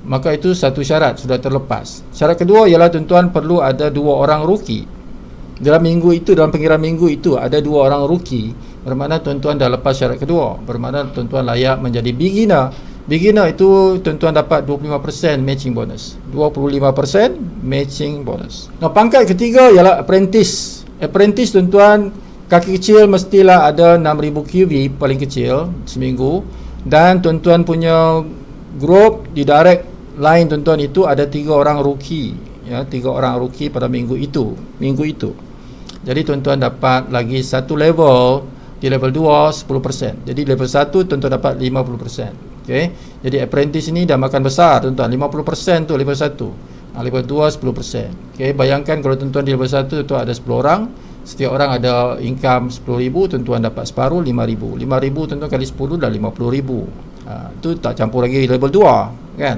maka itu satu syarat sudah terlepas. Syarat kedua ialah tuan-tuan perlu ada 2 orang rookie. Dalam minggu itu, dalam pengiriman minggu itu ada 2 orang rookie, bermakna tuan-tuan dah lepas syarat kedua, bermakna tuan-tuan layak menjadi beginner. Beginner itu tuan-tuan dapat 25% matching bonus, 25% matching bonus. Nah, pangkat ketiga ialah apprentice. Apprentice tuan-tuan, kaki kecil mestilah ada 6000 QV paling kecil seminggu, dan tuan-tuan punya grup di direct line tuan-tuan itu ada 3 orang rookie, ya, 3 orang rookie pada minggu itu. Jadi tuan-tuan dapat lagi satu level, di level 2 10%. Jadi level 1 tuan-tuan dapat 50%. Okey. Jadi apprentice ini dah makan besar tuan-tuan, 50% tu level 1. Level 2 10%. Okey, bayangkan kalau tuan-tuan di level 1 tu ada 10 orang, setiap orang ada income 10,000, tuan-tuan dapat separuh 5,000. 5,000 tuan-tuan kali 10 dah 50,000. Tu tak campur lagi level 2, kan?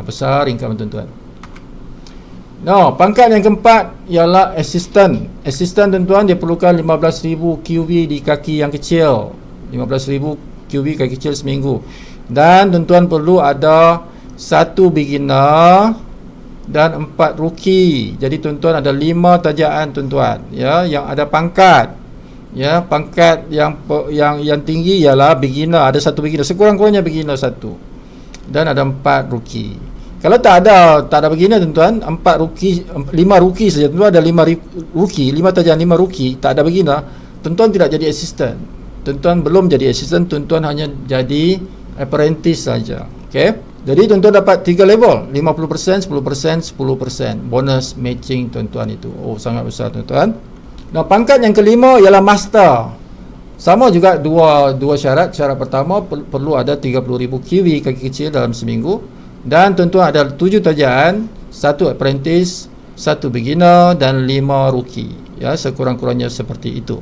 Besar income tuan-tuan. No, pangkat yang keempat ialah assistant. Assistant tuan-tuan dia perlukan 15,000 QV di kaki yang kecil. 15,000 QV kaki kecil seminggu. Dan tuan-tuan perlu ada 1 beginner dan 4 rookie. Jadi tuan-tuan ada 5 tajaan tuan-tuan, ya, yang ada pangkat. Ya, pangkat yang tinggi ialah beginner, ada 1 beginner, sekurang-kurangnya beginner 1. Dan ada 4 rookie. Kalau tak ada beginner tuan-tuan, 4 rookie, 5 rookie saja. Tuan-tuan ada 5 rookie, 5 tajaan 5 rookie, tak ada beginner, tuan-tuan tidak jadi assistant. Tuan-tuan belum jadi assistant, tuan-tuan hanya jadi apprentice saja. Okey. Jadi tuan-tuan dapat 3 level, 50%, 10%, 10% bonus matching tuan-tuan itu. Oh, sangat besar tuan-tuan. Nah, pangkat yang kelima ialah master. Sama juga dua syarat. Syarat pertama perlu ada 30,000 QV kaki kecil dalam seminggu, dan tuan-tuan ada 7 tajaan, 1 apprentice, 1 beginner dan 5 rookie, ya, sekurang-kurangnya seperti itu.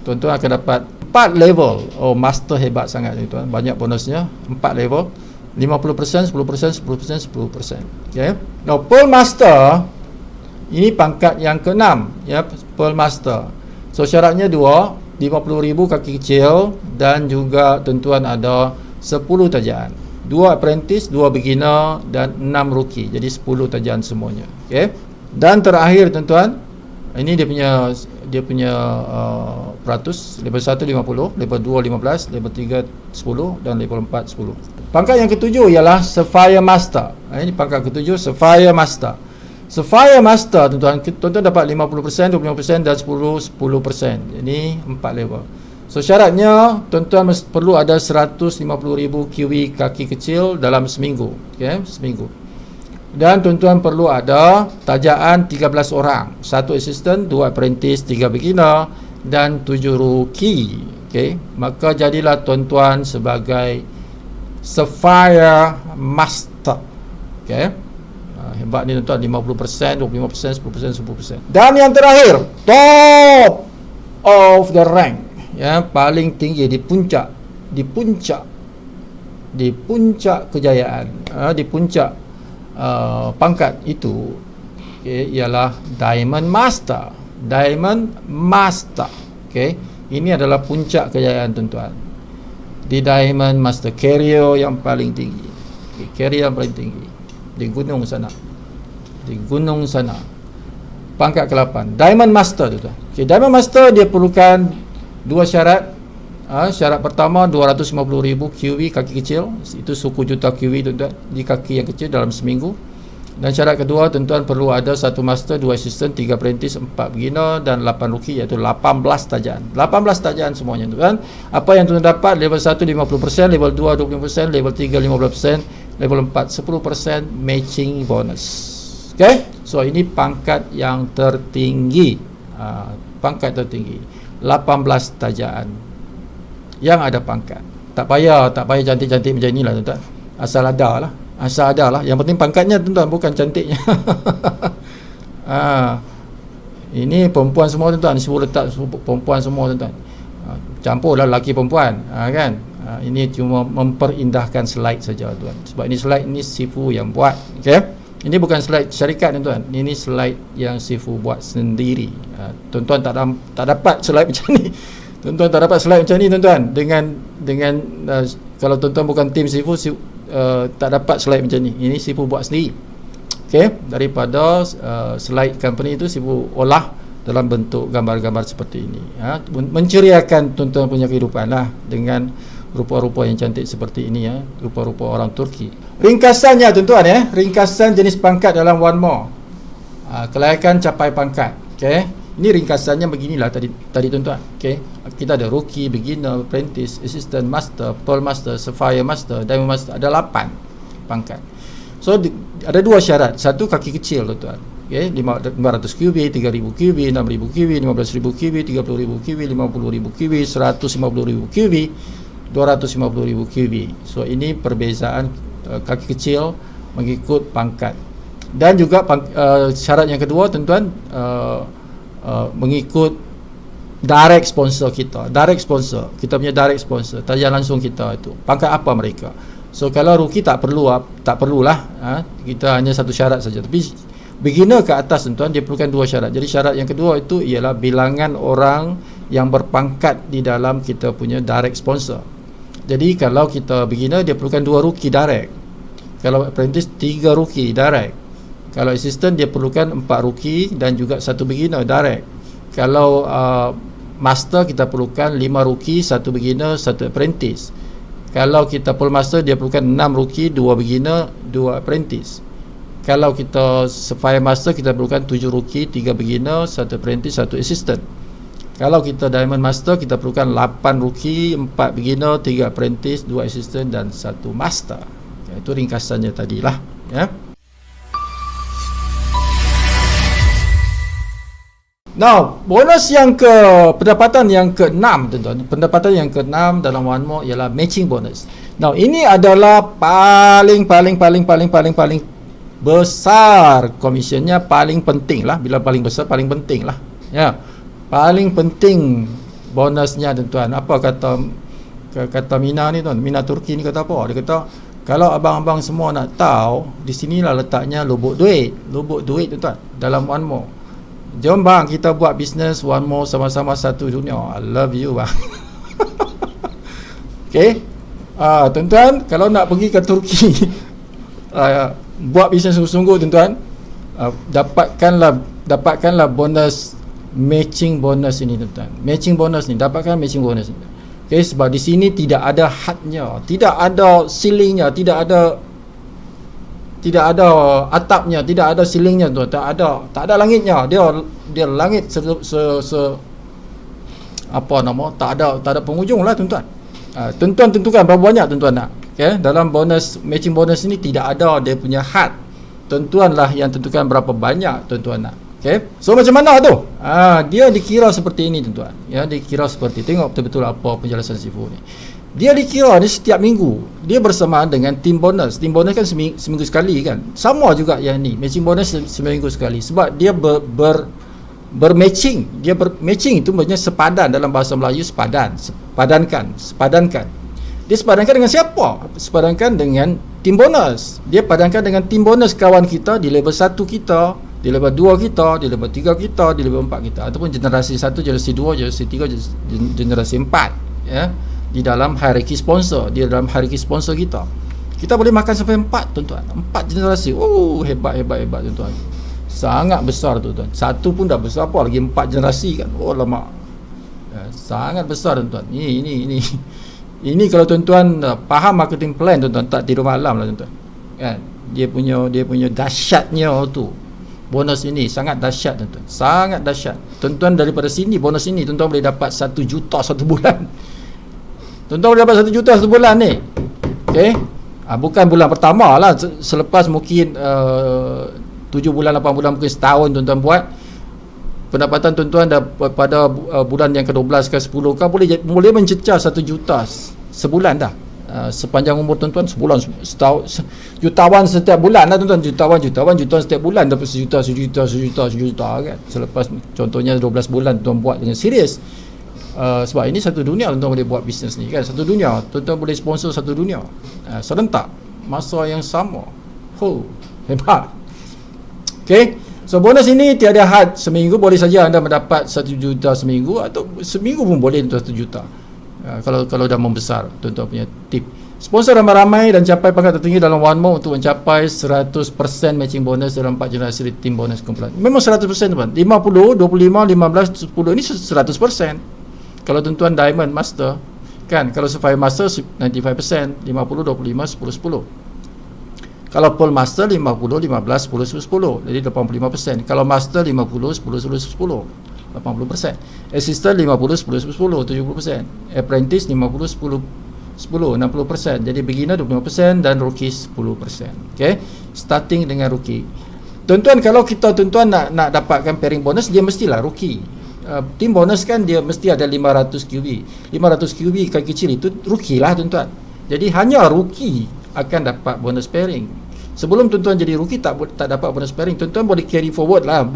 Tuan-tuan akan dapat 4 level. Oh, master hebat sangat tuan-tuan, banyak bonusnya. 4 level, 50%, 10%, 10%, 10%. Okay. Now, Pearl Master ini pangkat yang ke-6, ya, Pearl Master. So syaratnya 2, 50,000 kaki kecil dan juga tuan-tuan ada 10 tajaan. 2 apprentice, 2 beginner dan 6 rookie. Jadi 10 tajaan semuanya. Okey. Dan terakhir tuan-tuan, ini dia punya peratus. Level 1 50, level 2 15, level 3 10 dan level 4 10. Pangkat yang ketujuh ialah Sapphire Master. Ini pangkat ketujuh, Sapphire Master. Sapphire Master tuan-tuan dapat 50%, 25% dan 10%. Ini 4 level. So syaratnya tuan-tuan perlu ada 150,000 QE kaki kecil dalam seminggu. Okey, seminggu. Dan tuan-tuan perlu ada tajaan 13 orang, 1 assistant, 2 apprentice, 3 beginner dan 7 rookie. Okey, maka jadilah tuan-tuan sebagai Sapphire Master. Okey. Hebat ni tuan-tuan, 50%, 25%, 10%, 10%. Dan yang terakhir, top of the rank, ya, paling tinggi di puncak kejayaan, di puncak pangkat itu, ialah Diamond Master. Diamond Master. Okey, ini adalah puncak kejayaan tuan-tuan. Di Diamond Master, carrier yang paling tinggi. Carrier yang paling tinggi di gunung sana. Pangkat ke-8, Diamond Master tu. Okey, Diamond Master dia perlukan 2 syarat. Syarat pertama 250,000 QE kaki kecil. Itu suku juta QE tuan-tuan di kaki yang kecil dalam seminggu. Dan syarat kedua tuan-tuan perlu ada 1 master, 2 assistant, 3 apprentice, 4 beginner dan 8 rookie, iaitu 18 tajaan. 18 tajaan semuanya tuan-tuan. Apa yang tuan-tuan dapat? Level 1 50%, level 2 20%, level 3 15%, level 4 10% matching bonus. Okey, so ini pangkat yang tertinggi. Pangkat tertinggi 18 tajaan yang ada pangkat. Tak payah cantik-cantik macam inilah tuan-tuan. Asal ada lah. Yang penting pangkatnya tuan-tuan, bukan cantiknya. Ini perempuan semua tuan-tuan. Suruh letak perempuan semua tuan-tuan. Campurlah lelaki perempuan, kan. Ini cuma memperindahkan slide saja tuan. Sebab ini slide ni Sifu yang buat. Okey. Ini bukan slide syarikat tuan-tuan. Ini slide yang Sifu buat sendiri. Tuan-tuan tak dapat slide macam ni. Tuan-tuan tak dapat slide macam ni tuan-tuan. Dengan kalau tuan-tuan bukan tim Sifu, tak dapat slide macam ni. Ini Sifu buat sendiri. Okey, daripada slide company itu Sifu olah dalam bentuk gambar-gambar seperti ini. Menceriakan tuan-tuan punya kehidupan lah dengan rupa-rupa yang cantik seperti ini, rupa-rupa orang Turki. Ringkasannya tuan-tuan, ringkasan jenis pangkat dalam One More. Kelayakan capai pangkat. Okey, ini ringkasannya beginilah tadi tuan-tuan. Okey, kita ada rookie, beginner, apprentice, assistant, master, pearl master, sapphire master, diamond master. Ada 8 pangkat. So ada 2 syarat. Satu, kaki kecil tuan-tuan. Okey, 500 QB, 3000 QB, 6000 QB, 15000 QB, 30000 QB, 50000 QB, 150,000 QB, 250,000 QB. So ini perbezaan kaki kecil mengikut pangkat. Dan juga syarat yang kedua tuan-tuan, mengikut direct sponsor kita. Direct sponsor, kita punya direct sponsor, tajam langsung kita itu. Pangkat apa mereka? So kalau rookie tak perlulah, kita hanya satu syarat saja. Tapi beginner ke atas tuan-tuan, dia perlukan 2 syarat. Jadi syarat yang kedua itu ialah bilangan orang yang berpangkat di dalam kita punya direct sponsor. Jadi kalau kita beginner, dia perlukan 2 rookie direct. Kalau apprentice, 3 rookie direct. Kalau assistant, dia perlukan 4 rookie dan juga 1 beginner direct. Kalau master, kita perlukan 5 rookie, 1 beginner, 1 apprentice. Kalau kita full master, dia perlukan 6 rookie, 2 beginner, 2 apprentice. Kalau kita sapphire master, kita perlukan 7 rookie, 3 beginner, 1 apprentice, 1 assistant. Kalau kita diamond master, kita perlukan 8 rookie, 4 beginner, 3 apprentice, 2 assistant dan 1 master. Itu ringkasannya tadilah, ya. Now, bonus pendapatan yang ke-6 tuan-tuan. Pendapatan yang ke-6 dalam One More ialah matching bonus. Now, ini adalah paling besar komisionnya, paling penting lah. Bila paling besar, paling penting lah, ya. Paling penting bonusnya tuan-tuan. Apa kata Mina ni tuan? Mina Turki ni kata apa? Dia kata, kalau abang-abang semua nak tahu, di sinilah letaknya lubuk duit tuan-tuan dalam One More. Jom bang, kita buat bisnes one more sama-sama satu dunia. I love you bang. Okay. Tuan-tuan, kalau nak pergi ke Turki, buat bisnes sungguh-sungguh tuan-tuan, dapatkanlah bonus, matching bonus ini tuan-tuan. Matching bonus ni, dapatkan matching bonus ni. Okay, sebab di sini tidak ada hadnya, tidak ada ceilingnya, tidak ada atapnya, tidak ada ceilingnya tuan, tak ada langitnya. Dia langit tak ada penghujung lah tuan-tuan. Tuan-tuan tentukan berapa banyak tuan-tuan nak. Okay, dalam bonus, matching bonus ini tidak ada dia punya had. Tuan-tuan lah yang tentukan berapa banyak tuan-tuan nak. Okay, so macam mana tu? Dia dikira seperti ini tuan-tuan. Ya, dikira seperti, tengok betul-betul apa penjelasan Sifu ni. Dia dikira ni setiap minggu. Dia bersamaan dengan team bonus. Team bonus kan seminggu sekali kan. Sama juga yang ni, matching bonus seminggu sekali. Sebab dia bermatching. Dia bermatching itu maksudnya sepadan, dalam bahasa Melayu sepadankan. Dia sepadankan dengan siapa? Sepadankan dengan team bonus. Dia padankan dengan team bonus kawan kita di level 1 kita, di level 2 kita, di level 3 kita, di level 4 kita, ataupun generasi 1, generasi 2, generasi 3, generasi 4, ya. Di dalam hierarki sponsor, kita boleh makan sampai 4 tuan-tuan. 4 generasi. Hebat tuan-tuan. Sangat besar tuan-tuan. Satu pun dah besar, apa lagi 4 generasi kan. Lama. Sangat besar tuan-tuan. Ini kalau tuan-tuan faham marketing plan tuan-tuan, tak tidur malam lah tuan-tuan. Kan? Dia punya dahsyatnya tu. Bonus ini sangat dahsyat tuan-tuan. Sangat dahsyat. Tuan-tuan daripada sini, bonus ini tuan-tuan boleh dapat 1 juta satu bulan. Tuan-tuan boleh dapat 1 juta sebulan ni. Okay, bukan bulan pertama lah. Selepas mungkin 7 bulan, 8 bulan, mungkin setahun tuan-tuan buat, pendapatan tuan-tuan pada bulan yang ke-12 ke 10 kan boleh mencecah 1 juta sebulan dah. Sepanjang umur tuan-tuan, sebulan, setahun, jutawan setiap bulan lah tuan-tuan. Jutawan setiap bulan dapat sejuta kan. Selepas contohnya 12 bulan tuan buat dengan serius. Sebab ini satu dunia tuan-tuan boleh buat bisnes ni kan. Satu dunia, tuan-tuan boleh sponsor satu dunia serentak, masa yang sama. Hebat. Okay, so bonus ini tiada had. Seminggu boleh saja anda mendapat 1 juta seminggu, atau seminggu pun boleh tuan 1 juta. Kalau dah membesar tuan-tuan punya tip. Sponsor ramai-ramai dan capai pangkat tertinggi dalam one month untuk mencapai 100% matching bonus dalam 4 generasi team bonus kumpulan. Memang 100% tuan. 50, 25, 15, 10 ini 100%. Kalau tuan-tuan Diamond Master kan, kalau Sapphire Master 95%, 50, 25, 10, 10. Kalau Pearl Master 50, 15, 10, 10, jadi 85%. Kalau Master 50, 10, 10, 10, 80%. Assistant 50, 10, 10, 70%. Apprentice 50, 10, 10, 60%. Jadi beginner 25% dan rookie 10%. Okay, starting dengan rookie. Tuan-tuan, kalau kita tuan-tuan nak dapatkan pairing bonus, dia mestilah rookie. Team bonus kan dia mesti ada 500 QB. 500 QB kali kecil itu rookie lah tuan-tuan. Jadi hanya rookie akan dapat bonus pairing. Sebelum tuan-tuan jadi rookie tak dapat bonus pairing. Tuan-tuan boleh carry forward lah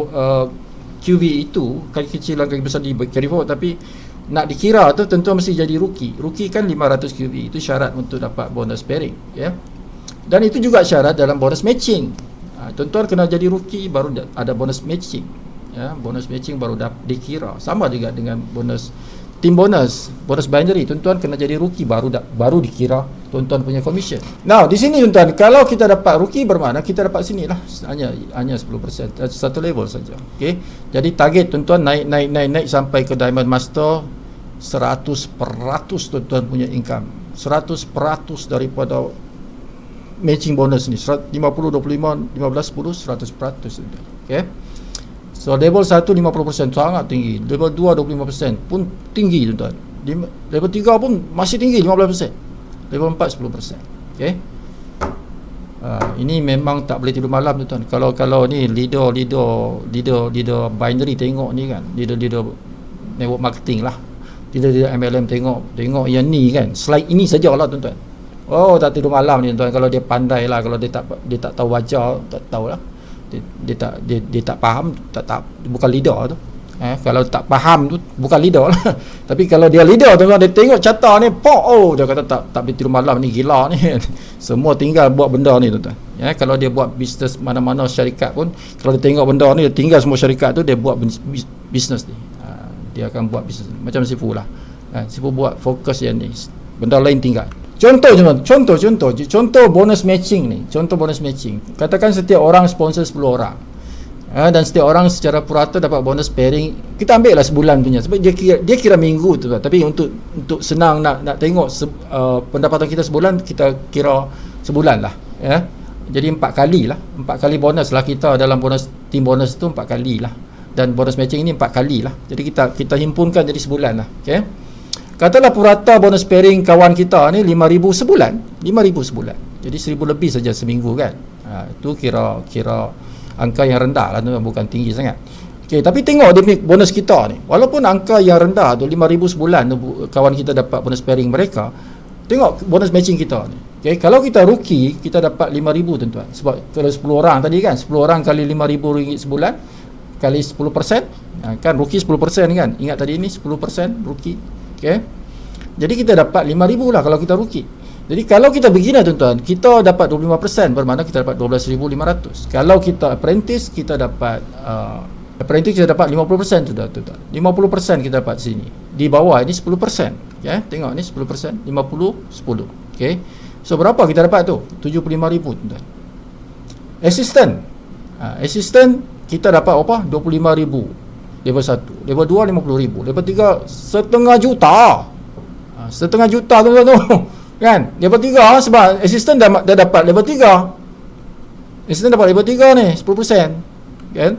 QB itu, kali kecil dan kali besar di carry forward, tapi nak dikira tu tuan-tuan mesti jadi rookie. Rookie kan 500 QB, itu syarat untuk dapat bonus pairing, ya. Dan itu juga syarat dalam bonus matching. Tuan-tuan kena jadi rookie baru ada bonus matching. Ya, bonus matching baru dikira. Sama juga dengan bonus team bonus binary. Tuan-tuan kena jadi rookie baru dikira tuan-tuan punya commission. Now, di sini tuan-tuan, kalau kita dapat rookie bermakna kita dapat sinilah hanya 10%, satu level saja. Okey. Jadi target tuan-tuan naik sampai ke Diamond Master 100% tuan-tuan punya income. 100% daripada matching bonus ni. 50, 25, 15, 10, 100% tuan-tuan. Okey. So level 1 50% sangat tinggi. Level 2 25% pun tinggi tuan-tuan. Level 3 pun masih tinggi 15%. Level 4 10%. Okey. Ini memang tak boleh tidur malam tuan-tuan. Kalau ni leader binary tengok ni kan. Leader network marketing lah. Leader MLM tengok yang ni kan. Slide ini sajalah tuan-tuan. Tak tidur malam ni tuan-tuan. Kalau dia pandai lah, kalau dia tak tahu wajah, tak tahulah. Dia tak faham, tak bukan leader tu. Kalau tak faham tu bukan leader lah. Tapi kalau dia leader tuan-tuan, dia tengok carta ni, dia kata tak boleh tidur malam ni, gila ni. Semua tinggal buat benda ni tuan-tuan. Kalau dia buat bisnes mana-mana syarikat pun, kalau dia tengok benda ni, dia tinggal semua syarikat tu, dia buat bisnes ni. Dia akan buat bisnes macam Sifu lah. Sifu buat fokus yang ni, benda lain tinggal. Contoh bonus matching ni. Contoh bonus matching. Katakan setiap orang sponsor 10 orang. Dan setiap orang secara purata dapat bonus pairing. Kita ambil lah sebulan punya, sebab dia kira minggu tu. Tapi untuk senang nak tengok pendapatan kita sebulan, kita kira sebulan lah. Jadi 4 kali lah, 4 kali bonus lah kita dalam bonus team bonus tu, 4 kali lah. Dan bonus matching ni 4 kali lah. Jadi kita himpunkan jadi sebulan lah. Okay? Katalah purata bonus pairing kawan kita ni 5,000 sebulan. 5,000 sebulan. Jadi 1,000 lebih saja seminggu kan. Itu kira angka yang rendah lah, bukan tinggi sangat. Okay, tapi tengok dia bonus kita ni, walaupun angka yang rendah tu 5,000 sebulan tu, kawan kita dapat bonus pairing mereka, tengok bonus matching kita ni. Okay, kalau kita rookie, kita dapat 5,000 tuan-tuan. Sebab kalau 10 orang tadi kan, 10 orang kali RM5,000 sebulan kali 10%, kan rookie 10% kan, ingat tadi ni 10% rookie. Okay, jadi kita dapat 5,000 lah kalau kita rookie. Jadi kalau kita begini tuan-tuan, kita dapat 25%, bermakna kita dapat 12,500. Kalau kita apprentice, kita dapat 50% tu tuan-tuan. 50% kita dapat sini. Di bawah ini 10%. Okay? Tengok ni 10%, 50, 10. Okay? So berapa kita dapat tu? 75,000 tuan-tuan. Assistant. Assistant kita dapat apa? 25,000. Level 1. Level 2 50,000. Level 3 setengah juta. Setengah juta tuan-tuan tu. Kan? Level 3 sebab assistant dah dapat level 3. Assistant dapat level 3 ni 10%. Kan?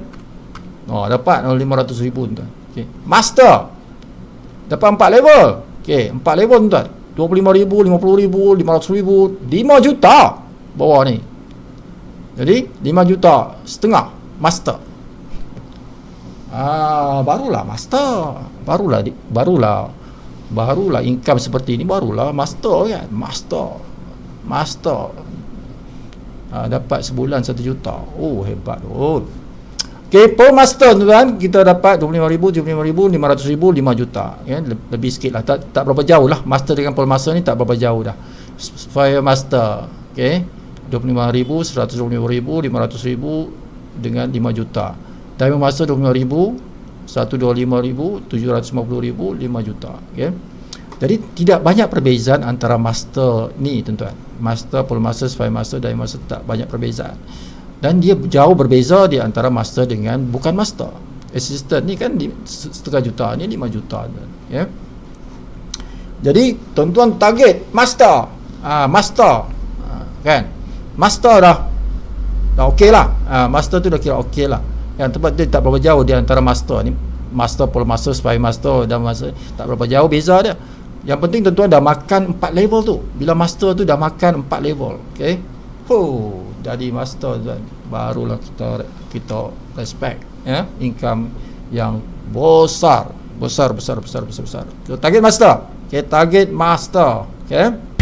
Dapat 500,000 tuan. Okey. Master dapat 4 level. Okey, 4 level tuan. 25,000, 50,000, 500,000, 5 juta bawah ni. Jadi 5 juta setengah master. Barulah master. Barulah income seperti ni, barulah master kan. Master dapat sebulan 1 juta. Hebat tu. Okay, per master tuan, kita dapat 25,000, 75,000, 500,000, 5 juta kan? Lebih sikit lah, tak berapa jauh lah. Master dengan per master ni tak berapa jauh dah. Fire master, okay, 25,000, 125,000, 500,000 dengan 5 juta. Diamond master 25,000, 125,000, 750,000, 5 juta. Okay? Jadi tidak banyak perbezaan antara master ni tuan-tuan. Master, full master, fire master, diamond master, tak banyak perbezaan. Dan dia jauh berbeza di antara master dengan bukan master. Assistant ni kan setengah juta, ni 5 juta. Okay? Jadi tuan-tuan target master. Kan? Master dah okey lah. Master tu dah kira okey lah. Yang tempat dia tak berapa jauh di antara master ni. Master, full master, spy master dan master tak berapa jauh beza dia. Yang penting tuan-tuan dah makan 4 level tu. Bila master tu dah makan 4 level, okey. Jadi master tuan, barulah kita respect income yang besar. So, target master. Okey, target master. Okey.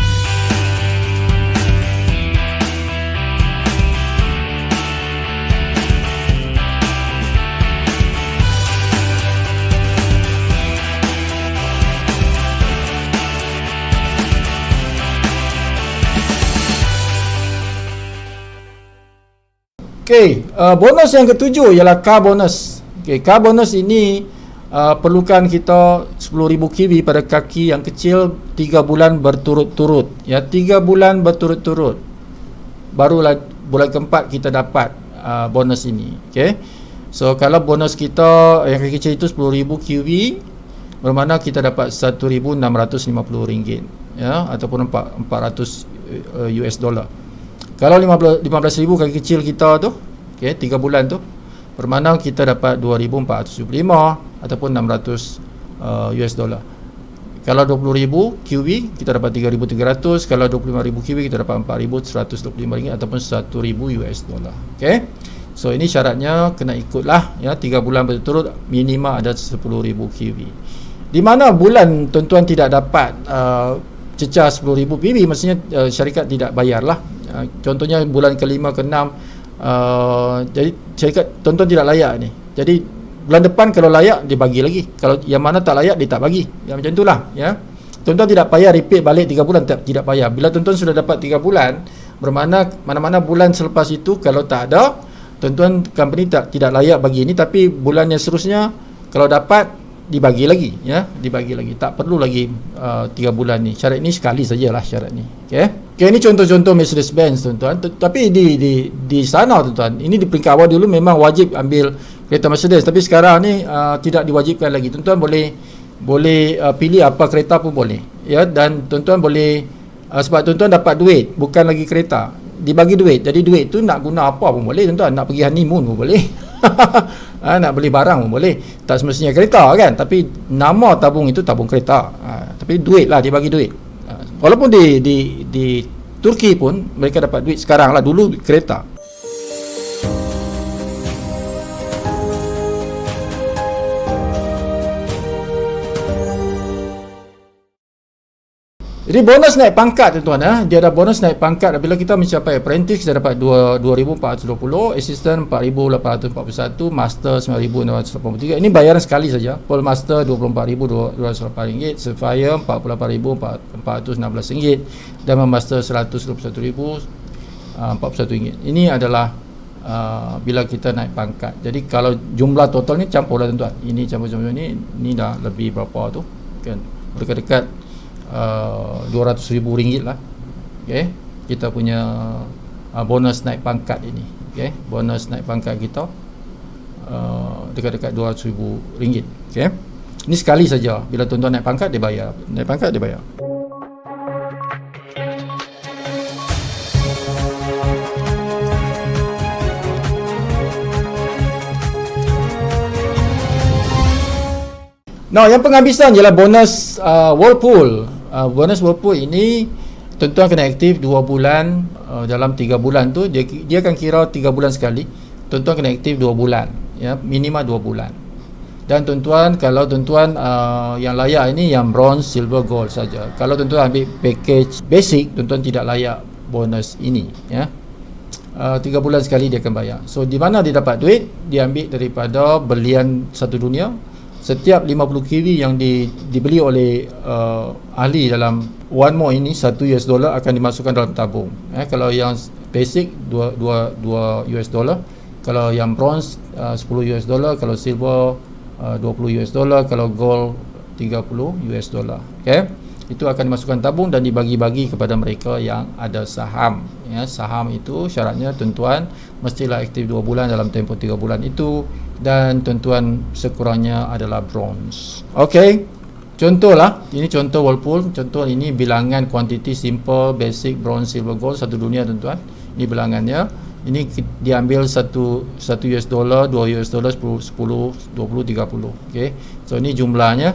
Okey, bonus yang ketujuh ialah car bonus. Okey, car bonus ini perlukan kita 10,000 kiwi pada kaki yang kecil 3 bulan berturut-turut. 3 bulan berturut-turut. Barulah bulan keempat kita dapat bonus ini. Okey. So kalau bonus kita yang kaki kecil itu 10,000 kiwi, bermakna kita dapat RM1,650, ataupun 400 US dollar. Kalau 15,000 kaki kecil kita tu, okey, 3 bulan tu, bermakna kita dapat 2,475 ataupun 600 US dollar. Kalau 20,000 kiwi kita dapat 3,300, kalau 25,000 kiwi kita dapat 4,125 ringgit ataupun 1,000 US dollar. Okey. So ini syaratnya kena ikutlah 3 bulan berturut minimal ada 10,000 kiwi. Di mana bulan tuan-tuan tidak dapat cecah 10,000 kiwi, maksudnya syarikat tidak bayarlah. Contohnya bulan ke-5 ke-6 jadi syarikat tuan-tuan tidak layak ni. Jadi bulan depan kalau layak dia bagi lagi, kalau yang mana tak layak dia tak bagi, yang macam itulah ya. Tuan-tuan tidak payah repeat balik 3 bulan, tidak payah. Bila tuan-tuan sudah dapat 3 bulan, bermakna mana-mana bulan selepas itu kalau tak ada, tuan-tuan company tidak layak bagi ini, tapi bulan yang seterusnya kalau dapat dibagi lagi ya, dibagi lagi, tak perlu lagi 3 bulan ni. Syarat ni sekali sajalah syarat ni. Okey, ini contoh-contoh Mercedes-Benz tuan-tuan. Tapi di sana tuan-tuan, ini di peringkat awal dulu memang wajib ambil kereta Mercedes, tapi sekarang ni tidak diwajibkan lagi. Tuan-tuan boleh pilih apa kereta pun boleh ya, dan tuan-tuan boleh sebab tuan-tuan dapat duit, bukan lagi kereta, dibagi duit. Jadi duit tu nak guna apa pun boleh tuan-tuan, nak pergi honeymoon pun boleh. Nak beli barang pun boleh, tak semestinya kereta kan, tapi nama tabung itu tabung kereta, tapi duit lah, dia bagi duit. Walaupun di Turki pun mereka dapat duit sekarang lah, dulu kereta. Jadi bonus naik pangkat tuan-tuan, dia ada bonus naik pangkat bila kita mencapai apprentice, kita dapat 2,420, assistant 4,841, master 9,683. Ini bayaran sekali saja. Full master 24,208 ringgit, sapphire 48,416 ringgit, diamond master 121,041 ringgit. Ini adalah bila kita naik pangkat. Jadi kalau jumlah total ni campur lah tuan-tuan. Ini campur ini dah lebih berapa tu kan, dekat-dekat 200,000 ringgit lah. Okay, kita punya bonus naik pangkat ini. Okay, bonus naik pangkat kita dekat-dekat 200,000 ringgit. Okay, ini sekali saja. Bila tuan-tuan naik pangkat dia bayar, naik pangkat dia bayar. Nah, yang penghabisan ialah bonus Whirlpool. Bonus Whirlpool ini tuan-tuan kena aktif 2 bulan, dalam 3 bulan tu dia akan kira 3 bulan sekali. Tuan-tuan kena aktif 2 bulan ya, minimal 2 bulan. Dan tuan-tuan, kalau tuan-tuan yang layak ini yang bronze, silver, gold saja. Kalau tuan-tuan ambil package basic, tuan-tuan tidak layak bonus ini ya. 3 bulan sekali dia akan bayar. So di mana dia dapat duit? Dia ambil daripada belian satu dunia. Setiap 50 kg yang dibeli oleh ahli dalam one more ini, $1 akan dimasukkan dalam tabung. Kalau yang basic 2 US dollar, kalau yang bronze $10 US, kalau silver $20 US, kalau gold $30 US. Okay? Itu akan dimasukkan tabung dan dibagi-bagi kepada mereka yang ada saham. Ya, saham itu syaratnya tuan-tuan mestilah aktif 2 bulan dalam tempoh 3 bulan itu, dan tuan-tuan sekurangnya adalah bronze. Okey, contohlah, ini contoh Whirlpool. Contoh ini bilangan kuantiti simple, basic, bronze, silver, gold satu dunia tuan-tuan. Ini bilangannya. Ini diambil 1 US dollar, 2 US dollar, 10, 20, 30. Okey. So ini jumlahnya.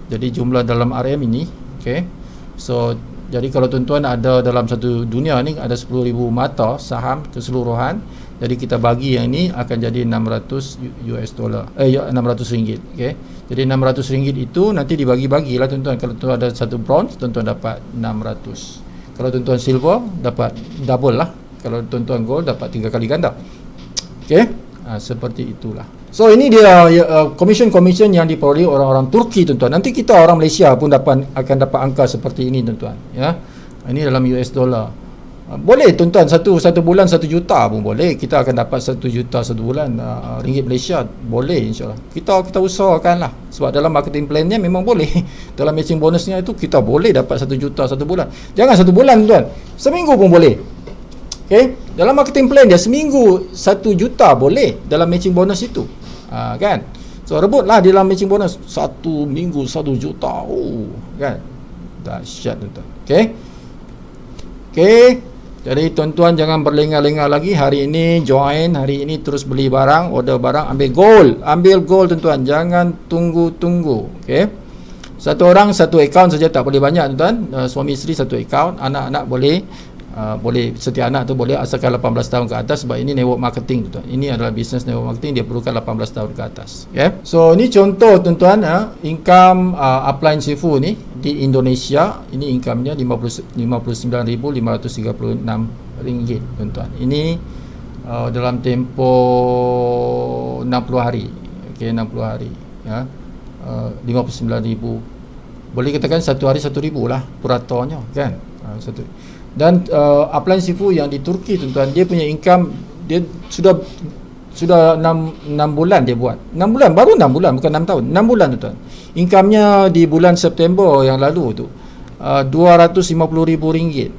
Jadi jumlah dalam RM ini, okey. So jadi kalau tuan-tuan ada dalam satu dunia ni ada 10,000 mata saham keseluruhan, jadi kita bagi yang ini akan jadi 600 US dollar, 600 ringgit. Okey. Jadi 600 ringgit itu nanti dibagi-bagilah tuan-tuan. Kalau tuan ada satu bronze, tuan-tuan dapat 600. Kalau tuan-tuan silver dapat double lah. Kalau tuan-tuan gold dapat 3 kali ganda. Okey. Seperti itulah. So ini dia komisen-komisen yang diperoleh orang-orang Turki tuan-tuan. Nanti kita orang Malaysia pun akan dapat angka seperti ini tuan-tuan ya. Ini dalam US dollar. Boleh tuan-tuan, satu bulan 1 juta pun boleh. Kita akan dapat 1 juta satu bulan ringgit Malaysia, boleh insya-Allah. Kita usahakanlah. Sebab dalam marketing plan-nya memang boleh. Dalam matching bonusnya itu kita boleh dapat 1 juta satu bulan. Jangan 1 bulan tuan. Seminggu pun boleh. Okey, dalam marketing plan dia seminggu 1 juta boleh dalam matching bonus itu. Kan? So rebutlah dalam matching bonus 1 minggu 1 juta. Kan? Dahsyat tuan-tuan. Okey. Okey. Jadi tuan-tuan jangan berlengah-lengah lagi. Hari ini join, hari ini terus beli barang, order barang, ambil gold tuan-tuan. Jangan tunggu-tunggu. Okey. Satu orang satu akaun saja, tak boleh banyak tuan-tuan. Suami isteri satu akaun, anak-anak boleh setiap anak tu boleh asalkan 18 tahun ke atas, sebab ini network marketing tuan. Ini adalah business network marketing, dia perlukan 18 tahun ke atas. Okay? So ni contoh tuan-tuan income upline Sifu ni di Indonesia. Ini income-nya 59,536 ringgit tuan-tuan. Ini dalam tempoh 60 hari. Okay, 60 hari ya. 59,000. Boleh katakan satu hari 1,000 lah peratornya kan. Dan upline Sifu yang di Turki tuan-tuan, dia punya income dia sudah 6 bulan dia buat. 6 bulan, baru 6 bulan, bukan 6 tahun. 6 bulan tuan. Income-nya di bulan September yang lalu tu RM250,000.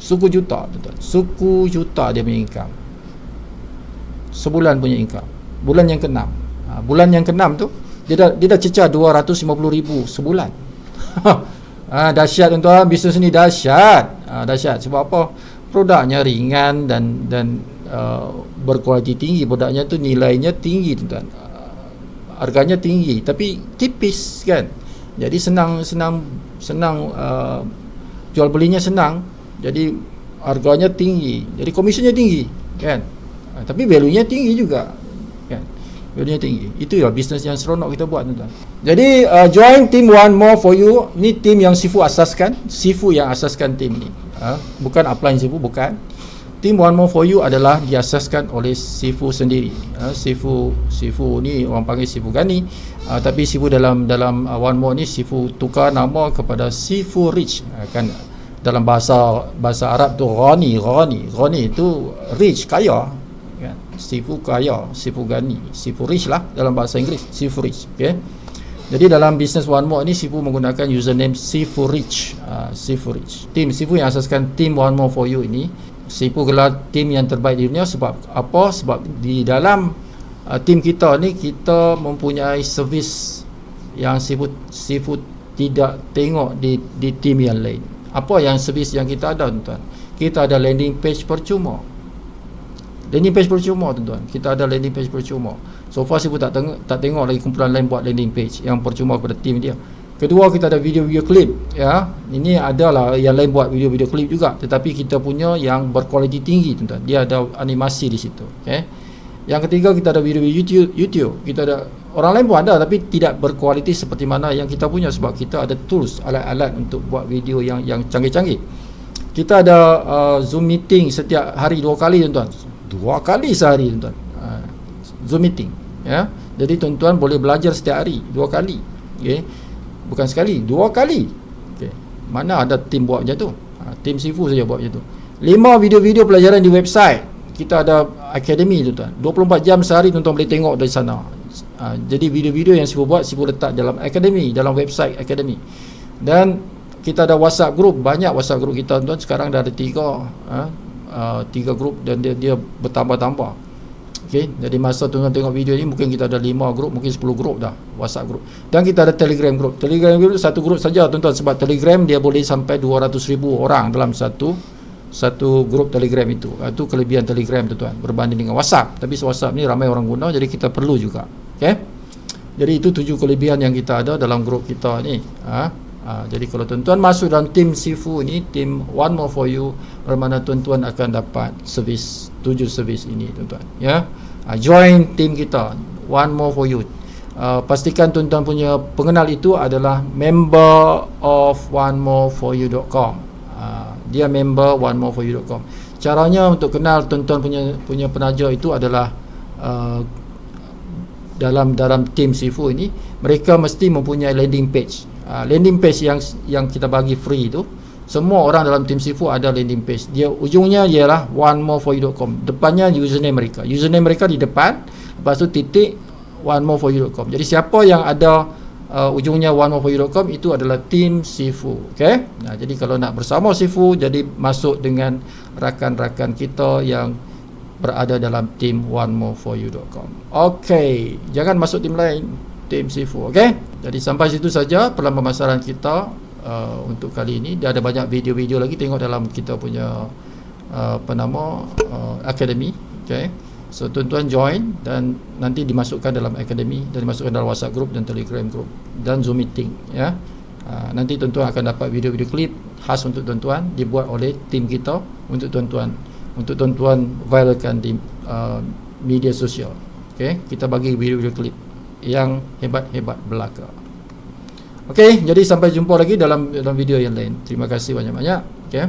Suku juta tuan. Suku juta dia punya income. Sebulan punya income. Bulan yang ke-6. Bulan yang ke-6 tu dia dah cecah 250,000 sebulan. Dahsyat tuan-tuan, bisnes ni dahsyat. Dahsyat sebab apa? Produknya ringan dan berkualiti tinggi. Produknya tu nilainya tinggi tuan-tuan. Harganya tinggi tapi tipis kan. Jadi senang jual belinya senang. Jadi harganya tinggi. Jadi komisinya tinggi kan. Tapi value-nya tinggi juga kan. Value-nya tinggi. Itu ya bisnes yang seronok kita buat tuan-tuan. Jadi join team One More For You. Ni team yang Sifu asaskan. Sifu yang asaskan team ni. Bukan upline Sifu, bukan. Team One More For You adalah diasaskan oleh Sifu sendiri. Sifu ni orang panggil Sifu Ghani, tapi Sifu dalam One More ni Sifu tukar nama kepada Sifu Rich. Kan dalam bahasa Arab tu Ghani itu rich, kaya kan. Sifu kaya, Sifu Ghani, Sifu Rich lah dalam bahasa Inggeris, Sifu Rich. Okay? Jadi dalam bisnes One More ni Sifu menggunakan username Sifu Rich. Sifu Rich. Tim Sifu yang asaskan Team One More For You ini, Sifu gelar tim yang terbaik di dunia. Sebab apa? Sebab di dalam tim kita ni kita mempunyai servis yang Sifu tidak tengok di tim yang lain. Apa yang servis yang kita ada tuan-tuan? Kita ada landing page percuma. Tuan-tuan. Kita ada landing page percuma. So far Sifu tak tengok lagi kumpulan lain buat landing page yang percuma kepada tim dia. Kedua, kita ada video-video klip ya. Ini adalah yang lain buat video-video klip juga, tetapi kita punya yang berkualiti tinggi tuan-tuan. Dia ada animasi di situ. Okey. Yang ketiga, kita ada video-video YouTube. Kita ada, orang lain pun ada tapi tidak berkualiti seperti mana yang kita punya, sebab kita ada tools, alat-alat untuk buat video yang canggih-canggih. Kita ada Zoom meeting setiap hari 2 kali tuan-tuan. 2 kali sehari tuan-tuan. Zoom meeting ya. Jadi tuan-tuan boleh belajar setiap hari 2 kali. Okey. Bukan sekali, 2 kali. Okay. Mana ada tim buat macam tu? Tim Sifu saja buat macam tu. 5 video-video pelajaran di website. Kita ada akademi tuan-tuan. 24 jam sehari tuan-tuan boleh tengok dari sana. Jadi video-video yang Sifu buat, Sifu letak dalam akademi, dalam website akademi. Dan kita ada WhatsApp group, banyak WhatsApp group kita tuan-tuan. Sekarang dah ada 3 group dan dia bertambah-tambah. Okay, jadi masa tuan-tuan tengok video ni mungkin kita ada 5 grup, mungkin 10 grup dah WhatsApp grup. Dan kita ada Telegram grup. Telegram grup satu grup saja tuan-tuan, sebab Telegram dia boleh sampai 200,000 orang dalam satu grup Telegram itu. Itu kelebihan Telegram tuan-tuan berbanding dengan WhatsApp. Tapi WhatsApp ni ramai orang guna, jadi kita perlu juga. Okay, jadi itu 7 kelebihan yang kita ada dalam grup kita ni. Jadi kalau tuan-tuan masuk dalam tim Sifu ni, tim One More For You, bermakna tuan-tuan akan dapat servis 7 servis ini tuan-tuan ya. Join tim kita One More For You. Pastikan tuan-tuan punya pengenal itu adalah member of onemoreforyou.com. Dia member onemoreforyou.com. Caranya untuk kenal tuan-tuan punya penaja itu adalah dalam tim Sifu ini, mereka mesti mempunyai landing page. Landing page yang kita bagi free itu, semua orang dalam tim Sifu ada landing page. Dia ujungnya ialah onemoreforyou.com. Depannya username mereka. Username mereka di depan, lepas tu titik onemoreforyou.com. Jadi siapa yang ada ujungnya onemoreforyou.com itu adalah tim Sifu. Okey. Jadi kalau nak bersama Sifu, jadi masuk dengan rakan-rakan kita yang berada dalam tim onemoreforyou.com. Okey, jangan masuk tim lain, tim Sifu. Okey. Jadi sampai situ saja pemasaran kita untuk kali ini. Dia ada banyak video-video lagi, tengok dalam kita punya akademi. Okey. So tuan-tuan join dan nanti dimasukkan dalam akademi dan dimasukkan dalam WhatsApp group dan Telegram group dan Zoom meeting ya. Nanti tuan-tuan akan dapat video-video klip khas untuk tuan-tuan, dibuat oleh tim kita untuk tuan-tuan viralkan di media sosial. Okey, kita bagi video-video klip yang hebat-hebat belaka. Okey, jadi sampai jumpa lagi dalam video yang lain. Terima kasih banyak-banyak. Okey.